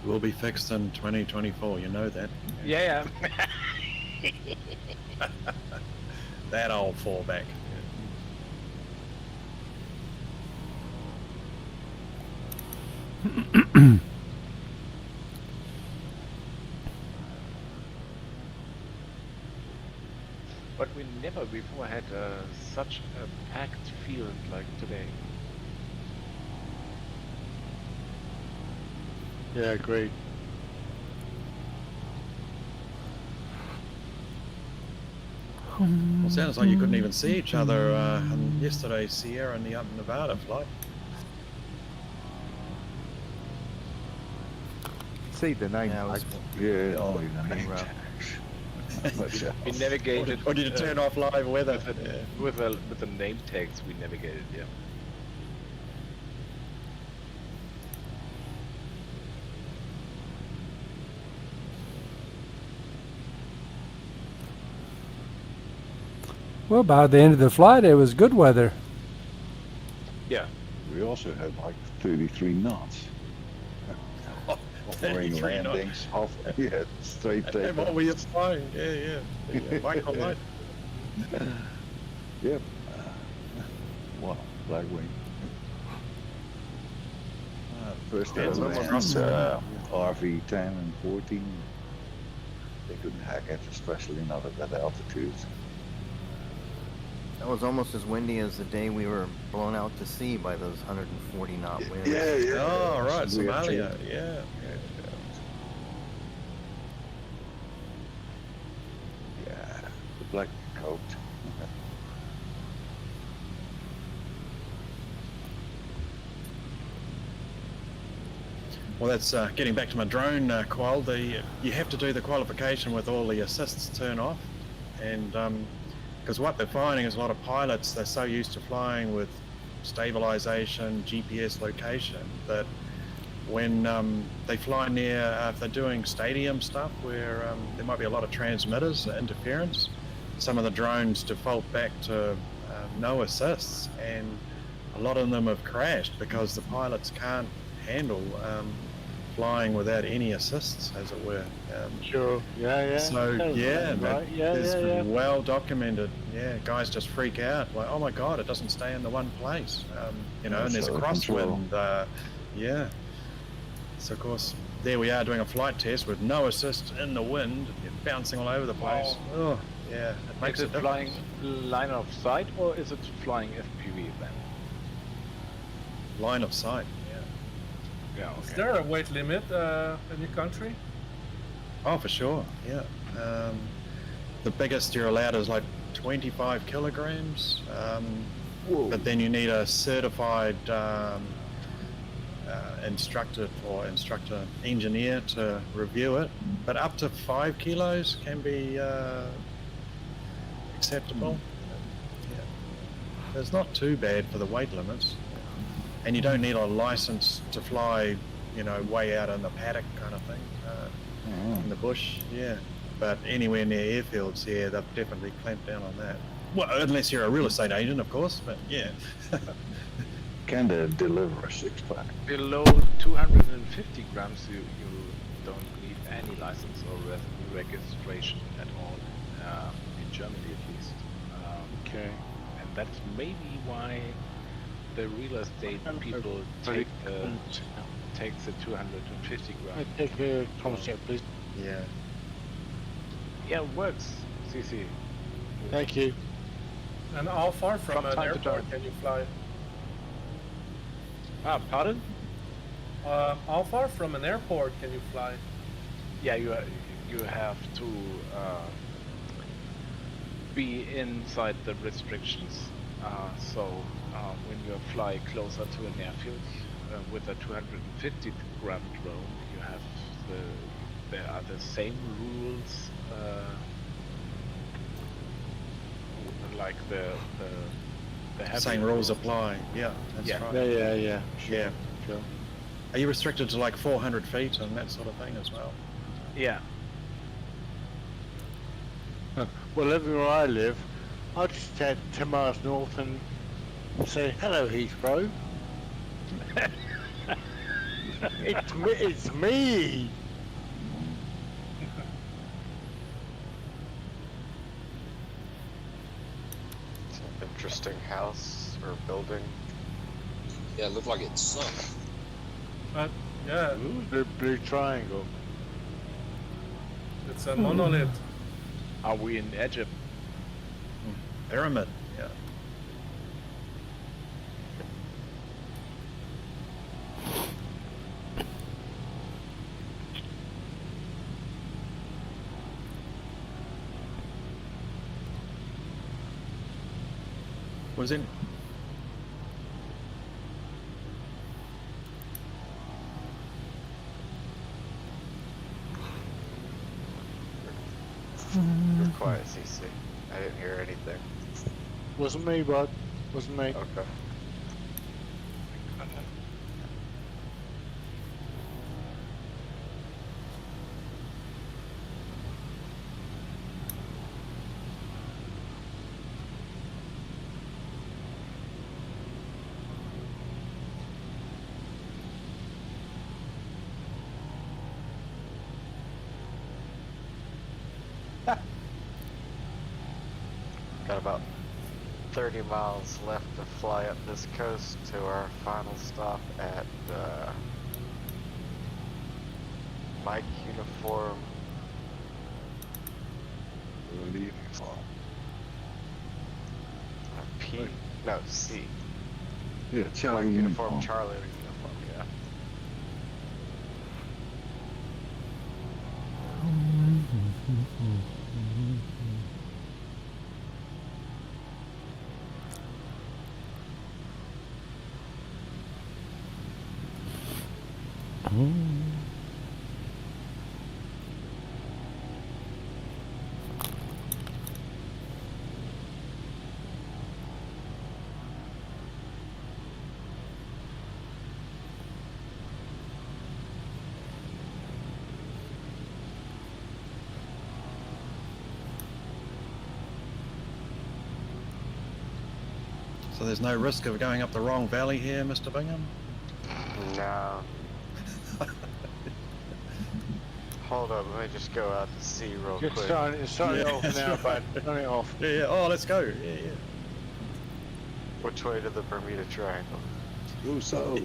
Will be fixed in 2024, you know that. Yeah. That old fallback. But we never before had such a packed field like today. Yeah, agreed. Well, it sounds like you couldn't even see each other on yesterday's Sierra and the up Nevada flight. See the name. Yeah, it was Yeah, pretty name rough. tags. We navigated. Or did you turn off live weather? With the name tags, we navigated. Yeah. Well, by the end of the flight, it was good weather. Yeah. We also had like 33 knots. Offering 33 knots. landings, yeah, straight And take. what were you flying? Yeah. White on light. Yep. Wow, Blackwing. First Yeah, time it's almost lands, RV 10 and 14. They couldn't hack it, especially not at that altitude. That was almost as windy as the day we were blown out to sea by those 140 knot winds. Yeah. Oh, right, We have Somalia. to- Yeah. Yeah, the black coat. Well, that's getting back to my drone qual. You have to do the qualification with all the assists turned off, and because what they're finding is a lot of pilots, they're so used to flying with stabilization, GPS location, that when they fly near, if they're doing stadium stuff where there might be a lot of transmitters, interference, some of the drones default back to no assists, and a lot of them have crashed because the pilots can't handle flying without any assists, as it were. Sure. Yeah. So yeah, Right. Yeah. it's well documented. Yeah, guys just freak out, like, oh my god, it doesn't stay in the one place. And there's a So crosswind. Yeah. So of course, there we are doing a flight test with no assist in the wind, bouncing all over the place. Oh, yeah, it makes Is a it difference. flying line of sight or is it flying FPV then? Line of sight. Yeah. Is Okay. there a weight limit in your country? Oh, for sure. Yeah. The biggest you're allowed is like 25 kilograms. But then you need a certified instructor engineer to review it. But up to 5 kilos can be acceptable. Yeah. It's not too bad for the weight limits. And you don't need a license to fly, way out in the paddock kind of thing, in the bush, yeah. But anywhere near airfields, yeah, they've definitely clamped down on that. Well, unless you're a real estate agent, of course, but yeah. Can they deliver a 6-pack? Below 250 grams, you don't need any license or registration at all, in Germany at least. Okay. And that's maybe why the real estate people Very takes the 250 I grand. take a concept, please. Yeah. Yeah, it works. CC. Thank you. And how far from an time to airport time. can you fly? Ah, pardon? How far from an airport can you fly? Yeah, you have to be inside the restrictions. So when you fly closer to an airfield with a 250 gram drone, you have there are the same rules like the heavy Same rules apply. Yeah, that's Yeah. right. Yeah. Sure. Yeah. Sure. Are you restricted to like 400 feet and that sort of thing as well? Yeah. Well, living where I live, I'll just head 10 miles north and say, hello, Heathrow. It's me. It's an interesting house or building. Yeah, it looked like it sunk. But yeah, The blue triangle. it's a monolith. Are we in Egypt? Pyramid. Yeah. Was in. You're quiet, CC. I didn't hear anything. Wasn't me, bud. Wasn't me. Okay. Got about 30 miles left to fly up this coast to our final stop at Mike Uniform. P, no, C. Yeah, Charlie Mike uniform. Charlie Uniform, yeah. So there's no risk of going up the wrong valley here, Mr. Bingham? No. Hold up, let me just go out to sea real quick. It's starting off now, bud. Turn it off. Yeah, yeah. Oh, let's go. Yeah, yeah. Which way to the Bermuda Triangle? Go south.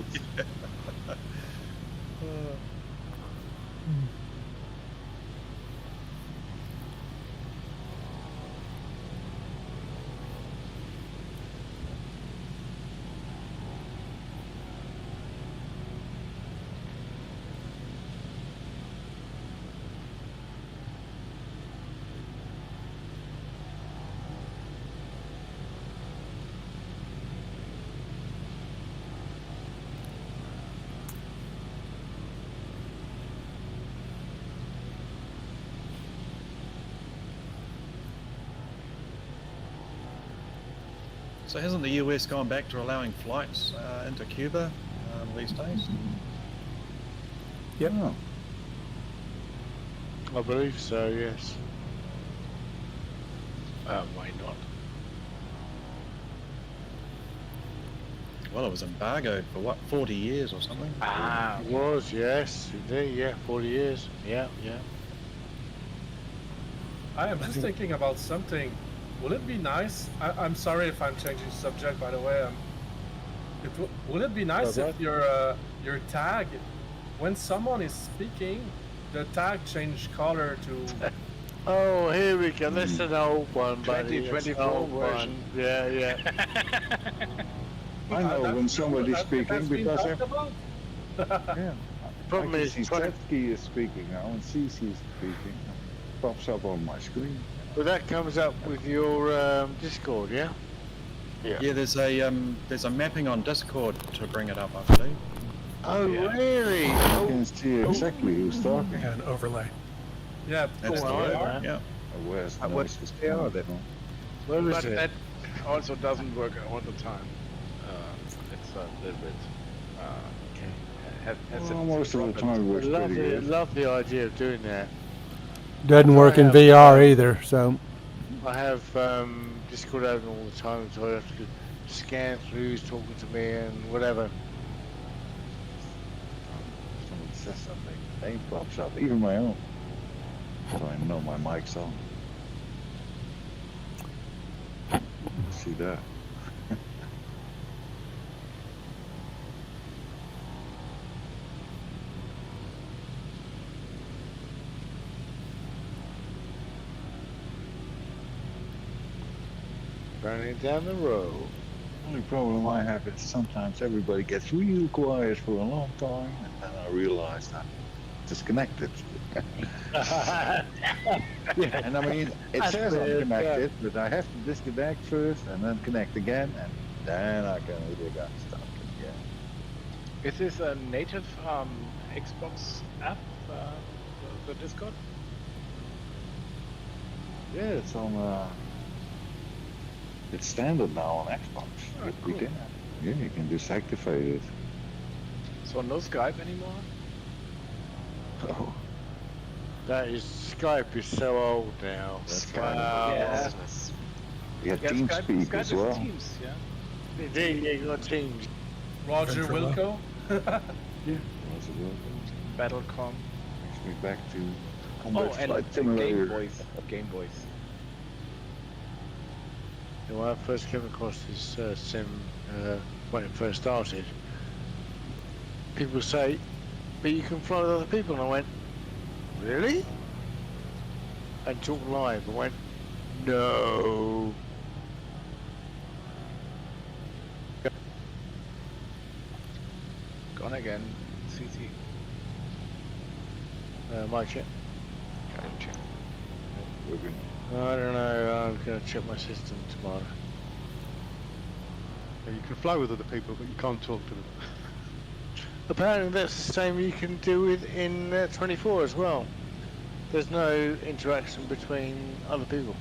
So hasn't the US gone back to allowing flights into Cuba these days? Yep. Oh. I believe so, yes. Why not? Well, it was embargoed for what, 40 years or something? Ah, It was, yes. Indeed, yeah. 40 years. Yeah, yeah. I am just thinking about something. will it be nice? I'm sorry if I'm changing subject, by the way. Will it be nice if your tag, when someone is speaking, the tag change color to? Oh, here we go. That's an old one, buddy. 2024 version. Yeah, yeah. I know when somebody's that's speaking been because talked about. yeah. Problem I is, can see Setsky is speaking now and CC is speaking. Pops up on my screen. well, that comes up with your Discord, yeah? Yeah, there's a mapping on Discord to bring it up, I believe. Oh, really? You can see exactly who's talking. An overlay. Yeah, That's the word. Yeah. Where's What noise is they are coming then? from. Where is But it? that also doesn't work all the time. It's a little bit. Has Well, most of the time it works pretty good. Love the idea of doing that. Doesn't work in VR either, so. I have Discord open all the time, so I have to scan through who's talking to me and whatever. Someone says something, name pops up, even my own. So I know my mic's on. See that? Running down the road. Only problem I have is sometimes everybody gets real quiet for a long time, and then I realize I'm disconnected. And I mean, it says I'm connected, but I have to disconnect first and then connect again, and then I can really get stuck again. Is this a native Xbox app, the Discord? Yeah, it's on. It's standard now on Xbox. Oh, We cool. did. Yeah, you can just activate it. So no Skype anymore? Oh, That is, Skype is so old now. that's Wow. Yeah. You have TeamSpeak as well. Teams, yeah. Indeed, you got Teams. Roger Ventrilo. Wilco. Yeah. Was it working? Battlecom. Takes me back to Oh, Combat and Flight Game Simulator. Boys. Game Boys. When I first came across this sim when it first started, people say, but you can fly with other people, and I went, really? And talk live, I went, no. Gone again. CT. Mic check. Gotcha. Working. I don't know, I'm going to check my system tomorrow. Yeah, you can fly with other people, but you can't talk to them. Apparently that's the same you can do with in 24 as well. There's no interaction between other people.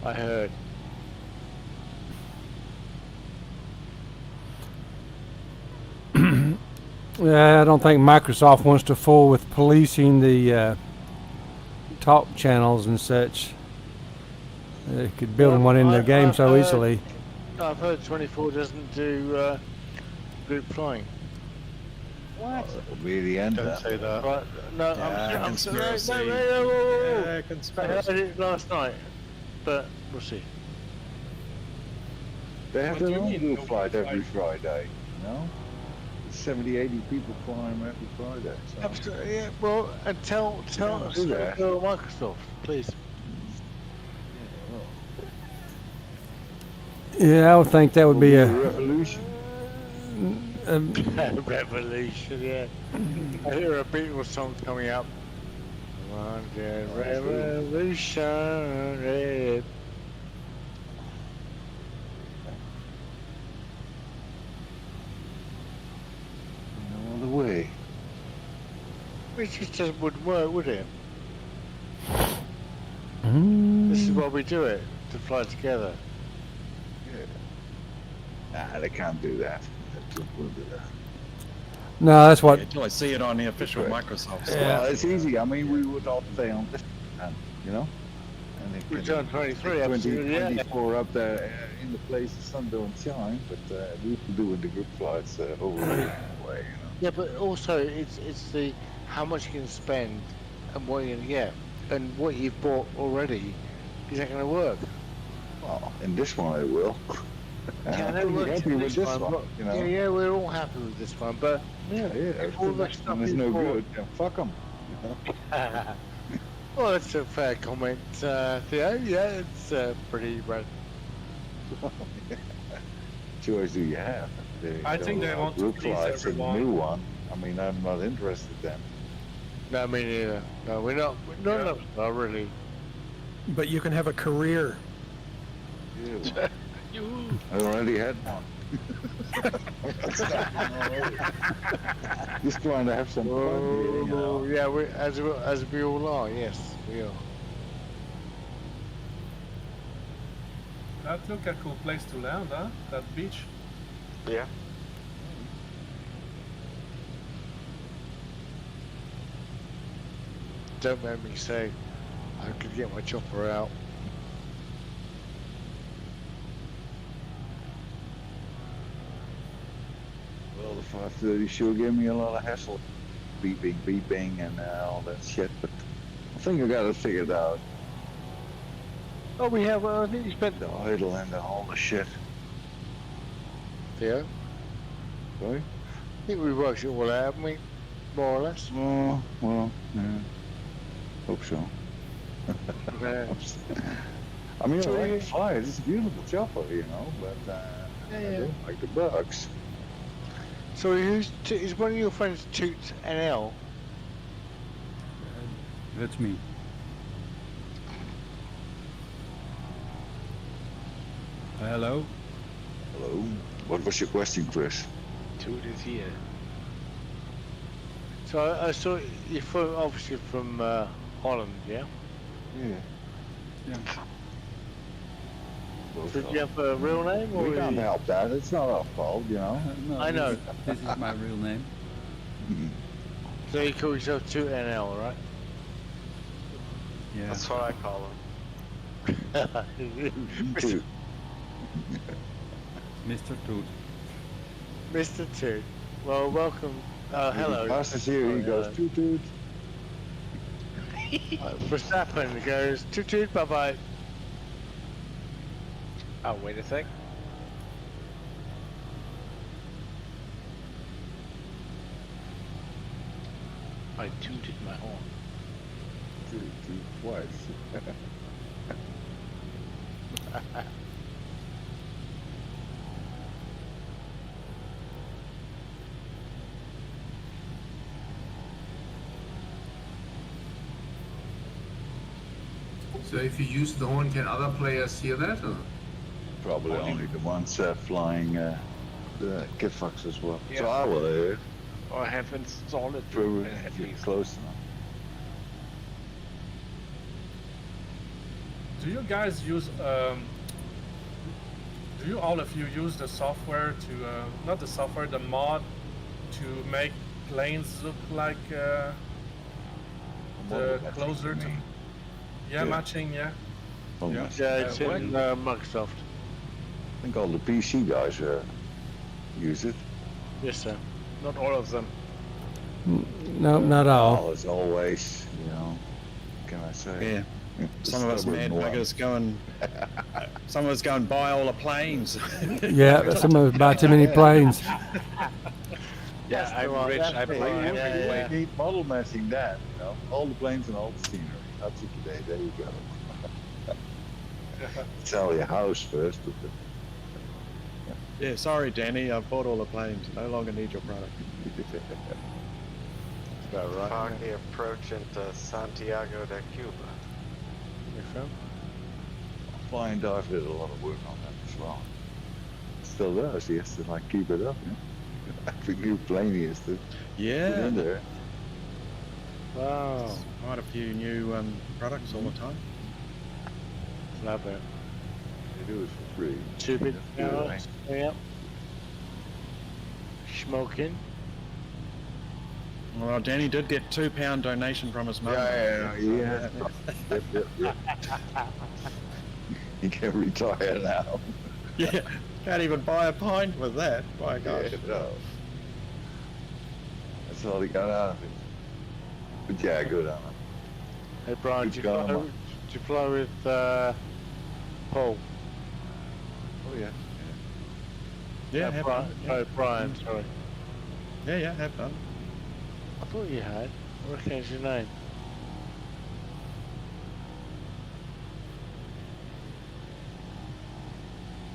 I heard. Yeah, I don't think Microsoft wants to fool with policing the talk channels and such. They could build one in their game so heard- easily. I've heard 24 doesn't do group flying. What? That will be the end. Don't say that. Right, no, Yeah, I'm conspiracy. no, Yeah, I conspiracy. heard it last night, but we'll see. They have What do their you own mean, group no flight group every Friday, you know? 70, 80 people flying every Friday. So. Absolutely, yeah. Well, and tell Yeah, do that. Microsoft, please. Yeah, I would think that would be a revolution. Revolution, yeah. I hear a Beatles song coming up. One revolution, red. All the way. Which just wouldn't work, would it? Mm. This is why we do it, to fly together. Nah, they can't do that. They won't do that. No, that's what. Until I see it on the official Right. Microsoft Well, store. it's easy. I mean, we would all stay on this, you know? And they We've can done 23, 20, absolutely, yeah. 24 up there in the place the sun don't shine, but we can do in the group flights over the way, you know? Yeah, but also it's the how much you can spend and what you're gonna get. and what you've bought already isn't going to work. Well, in this one it will. Yeah, I know I'm we're pretty happy with this one, but, you know. yeah, we're all happy with this one, but Yeah. if all The the next stuff one is you no bought- good, then fuck them. Well, that's a fair comment, Theo. Yeah, it's pretty right. Choice do you have? I think they want to please Brooklights and the everyone. new one. I mean, I'm not interested then. No, me neither. No, we're not. None of us are really. But you can have a career. I already had one. Just trying to have some fun here, you know. Yeah, as we all are. Yes, we are. That look a cool place to land, huh? That beach. Yeah. Don't make me say I could get my chopper out. Well, the 530 sure gave me a lot of hassle. Beeping, and all that shit, but I think I got it figured out. Oh, we have. I think you spent. The idle and all the shit. Yeah. Sorry? I think we worked it all out, haven't we? More or less. Oh, well, yeah. Hope so. Yeah. I mean, I So like you- to fly it. It's a beautiful chopper, you know, but I Yeah. don't like the bugs. So is one of your friends Toot NL? That's me. Hello. Hello. What was your question, Chris? Toot is here. So I saw you're from, obviously from Holland, yeah? Yeah. Yeah. Did you have a real name? Or We can't help that. It's not our fault, you know. No, I know. This is my real name. So you call yourself Toot NL, right? Yeah. That's what I call him. Toot. Mr. Toot. Mr. Toot. Well, welcome. Hello. He passes here, he goes toot toot. Verstappen goes Toot Toot, bye bye. Oh, wait a sec. I tooted my horn. Toot toot twice. So if you use the horn, can other players hear that? Or? Probably only the ones flying the Kitfox as well. So Yeah. I will hear. Or I have installed it Through at if you're least. close enough. Do you guys use? Do you all of you use the software to not the software, the mod to make planes look like the closer to? Yeah, matching. Yeah. Oh, Yeah. nice. Yeah, it's What? in Microsoft. I think all the PC guys use it. Yes, sir. Not all of them. No, not all. Oh, as always, you know. What can I say? Yeah. The Some of us stubborn mad one. buggers go and some of us go and buy all the planes. Yeah, some of us buy too many planes. Yeah, I'm Well, rich. that's I the buy way every you plane. keep model matching that, you know. All the planes and all the scenery. That's it today. There you go. Sell your house first. Yeah, sorry, Danny, I've bought all the planes. No longer need your product. About right. Foggy approach into Santiago de Cuba. Flying Dive did a lot of work on that as well. Still does. He has to like keep it up. Yeah? Every new plane he has to put Yeah. in there. Wow. Quite a few new products all the time. Love it. They do it for free. 2 bit Yeah, hours. Yeah. Smoking. Well, Danny did get £2 donation from his mum. Yeah. Yep. He can retire now. Yeah, can't even buy a pint with that. My gosh. Yeah, no. That's all he got out of it. But yeah, good on him. 'Cause, you know, he was a good man. Yeah, He was a good man. yeah. He was a good man. Love it. He Hey Brian, do Good you fly with Paul? Oh yeah. Yeah, have Brian, done, yeah. no, Brian, sorry. Yeah, have done. I thought you had. I recognise your name.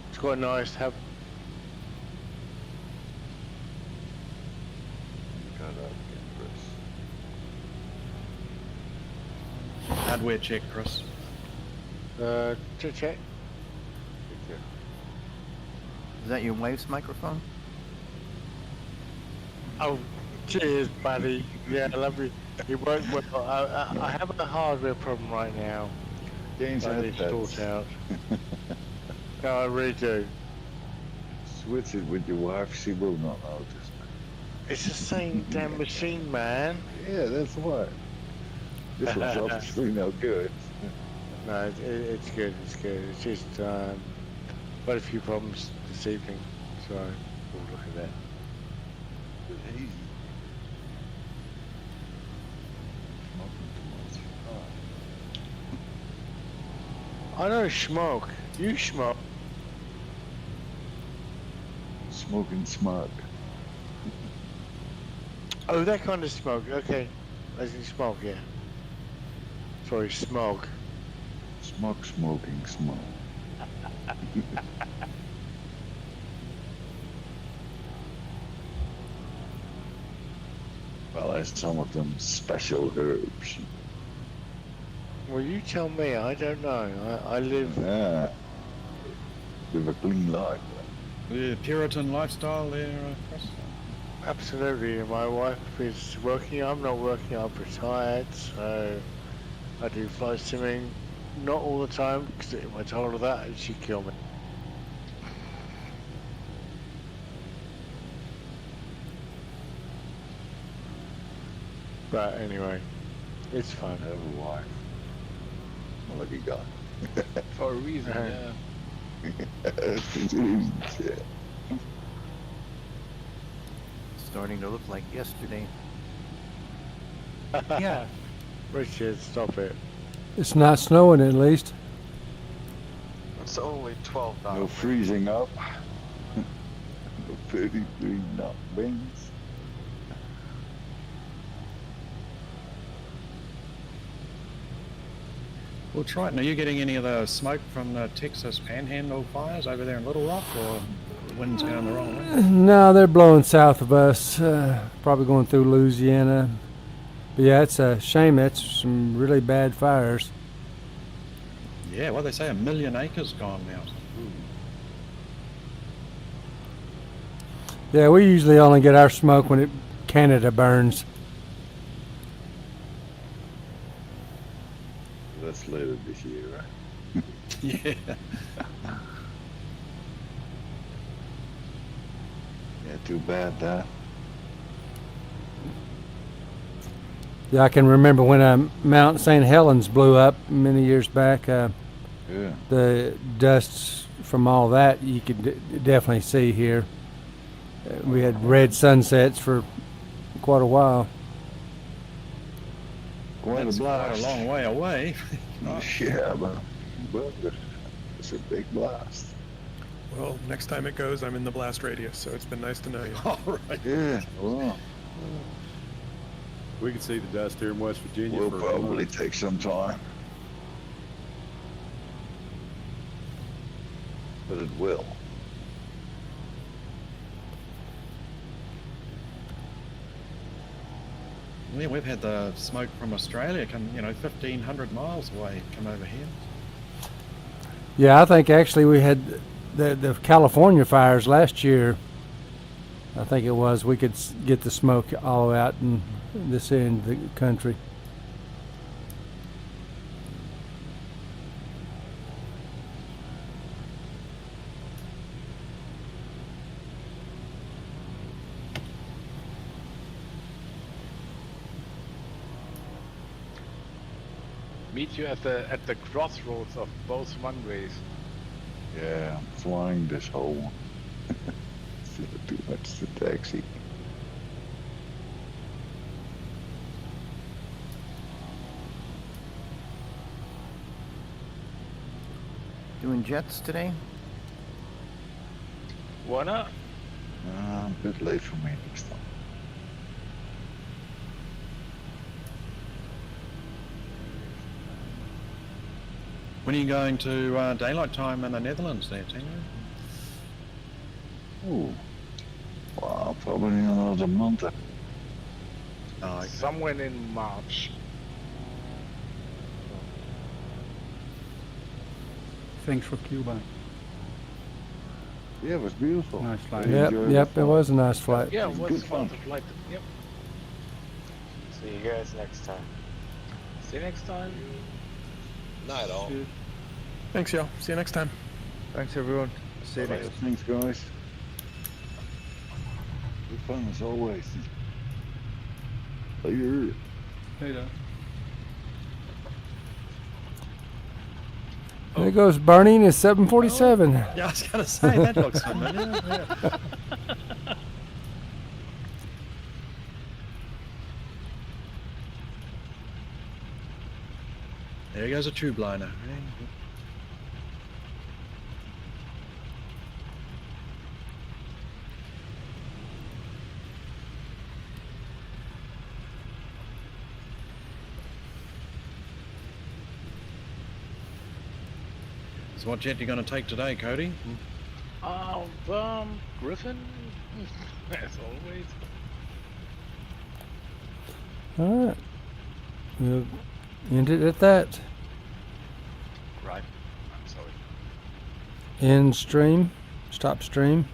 It's quite nice to have. Got out again, Chris. Hardware check, Chris. Check. Is that your wife's microphone? Oh, cheers, buddy. Yeah, I love you. It worked well. I have a hardware problem right now. Change I need to headsets. sort out. No, I really do. Switch it with your wife, she will not notice. It's the same damn machine, man. Yeah, that's why. This one's obviously no good. No, it's good. It's good. It's just quite a few problems this evening, so we'll look at that. Easy. I don't smoke. You smoke. Smoking smug. Oh, that kind of smoke. Okay, as in smoke, yeah. Sorry, smog. Smoking smug. Well, there's some of them special herbs. Well, you tell me. I don't know. I live. Yeah. Live a clean life. The Puritan lifestyle there, Chris. Absolutely. My wife is working. I'm not working. I'm retired, so I do fly swimming. Not all the time, because if I told her that, she'd kill me. But anyway, it's fun. Have a wife. Well, lucky guy. For a reason, Yeah. Starting to look like yesterday. Yeah. Richard, stop it. It's not snowing at least. It's only 12 No dollars. freezing up. No 33 knot winds. Well, Triton, are you getting any of the smoke from the Texas Panhandle fires over there in Little Rock, or the wind's going the wrong way? No, they're blowing south of us, probably going through Louisiana. But yeah, it's a shame. That's some really bad fires. Yeah, well, they say 1 million acres gone now. Yeah, we usually only get our smoke when Canada burns. That's later this year, right? Yeah. Yeah, too bad that. Yeah, I can remember when Mount St. Helens blew up many years back. Yeah. The dust from all that you could definitely see here. We had red sunsets for quite a while. Quite That's a blast. quite a long way away. Yeah, but it's a big blast. Well, next time it goes, I'm in the blast radius, so it's been nice to know you. All right. Yeah, well, We can see the dust here in West Virginia. will for a probably month. take some time. But it will. Yeah, we've had the smoke from Australia come, 1,500 miles away come over here. Yeah, I think actually we had the California fires last year. I think it was. We could get the smoke all out in this end of the country. Meet you at the crossroads of both runways. Yeah, I'm flying this whole one. Still too much to taxi. Doing jets today? Why not? A bit late for me next time. When are you going to daylight time in the Netherlands there, Tino? Ooh. Well, probably in another month. Oh, okay. Somewhere in March. Thanks for Cuba. Yeah, it was beautiful. Nice flight. Yep, it was a nice flight. Yeah, it was Good fun fun. to flight. Yep. See you guys next time. See you next time. Night all. Thanks, y'all. See you next time. Thanks everyone. See you next time. Thanks, guys. Good fun as always. Later. Later. There goes Bernie in his 747. Yeah, I was going to say, that looks familiar. Yeah. There goes a tube liner. So what jet are you going to take today, Cody? Griffin, as always. All right. We'll end it at that. Right. I'm sorry. End stream. Stop stream.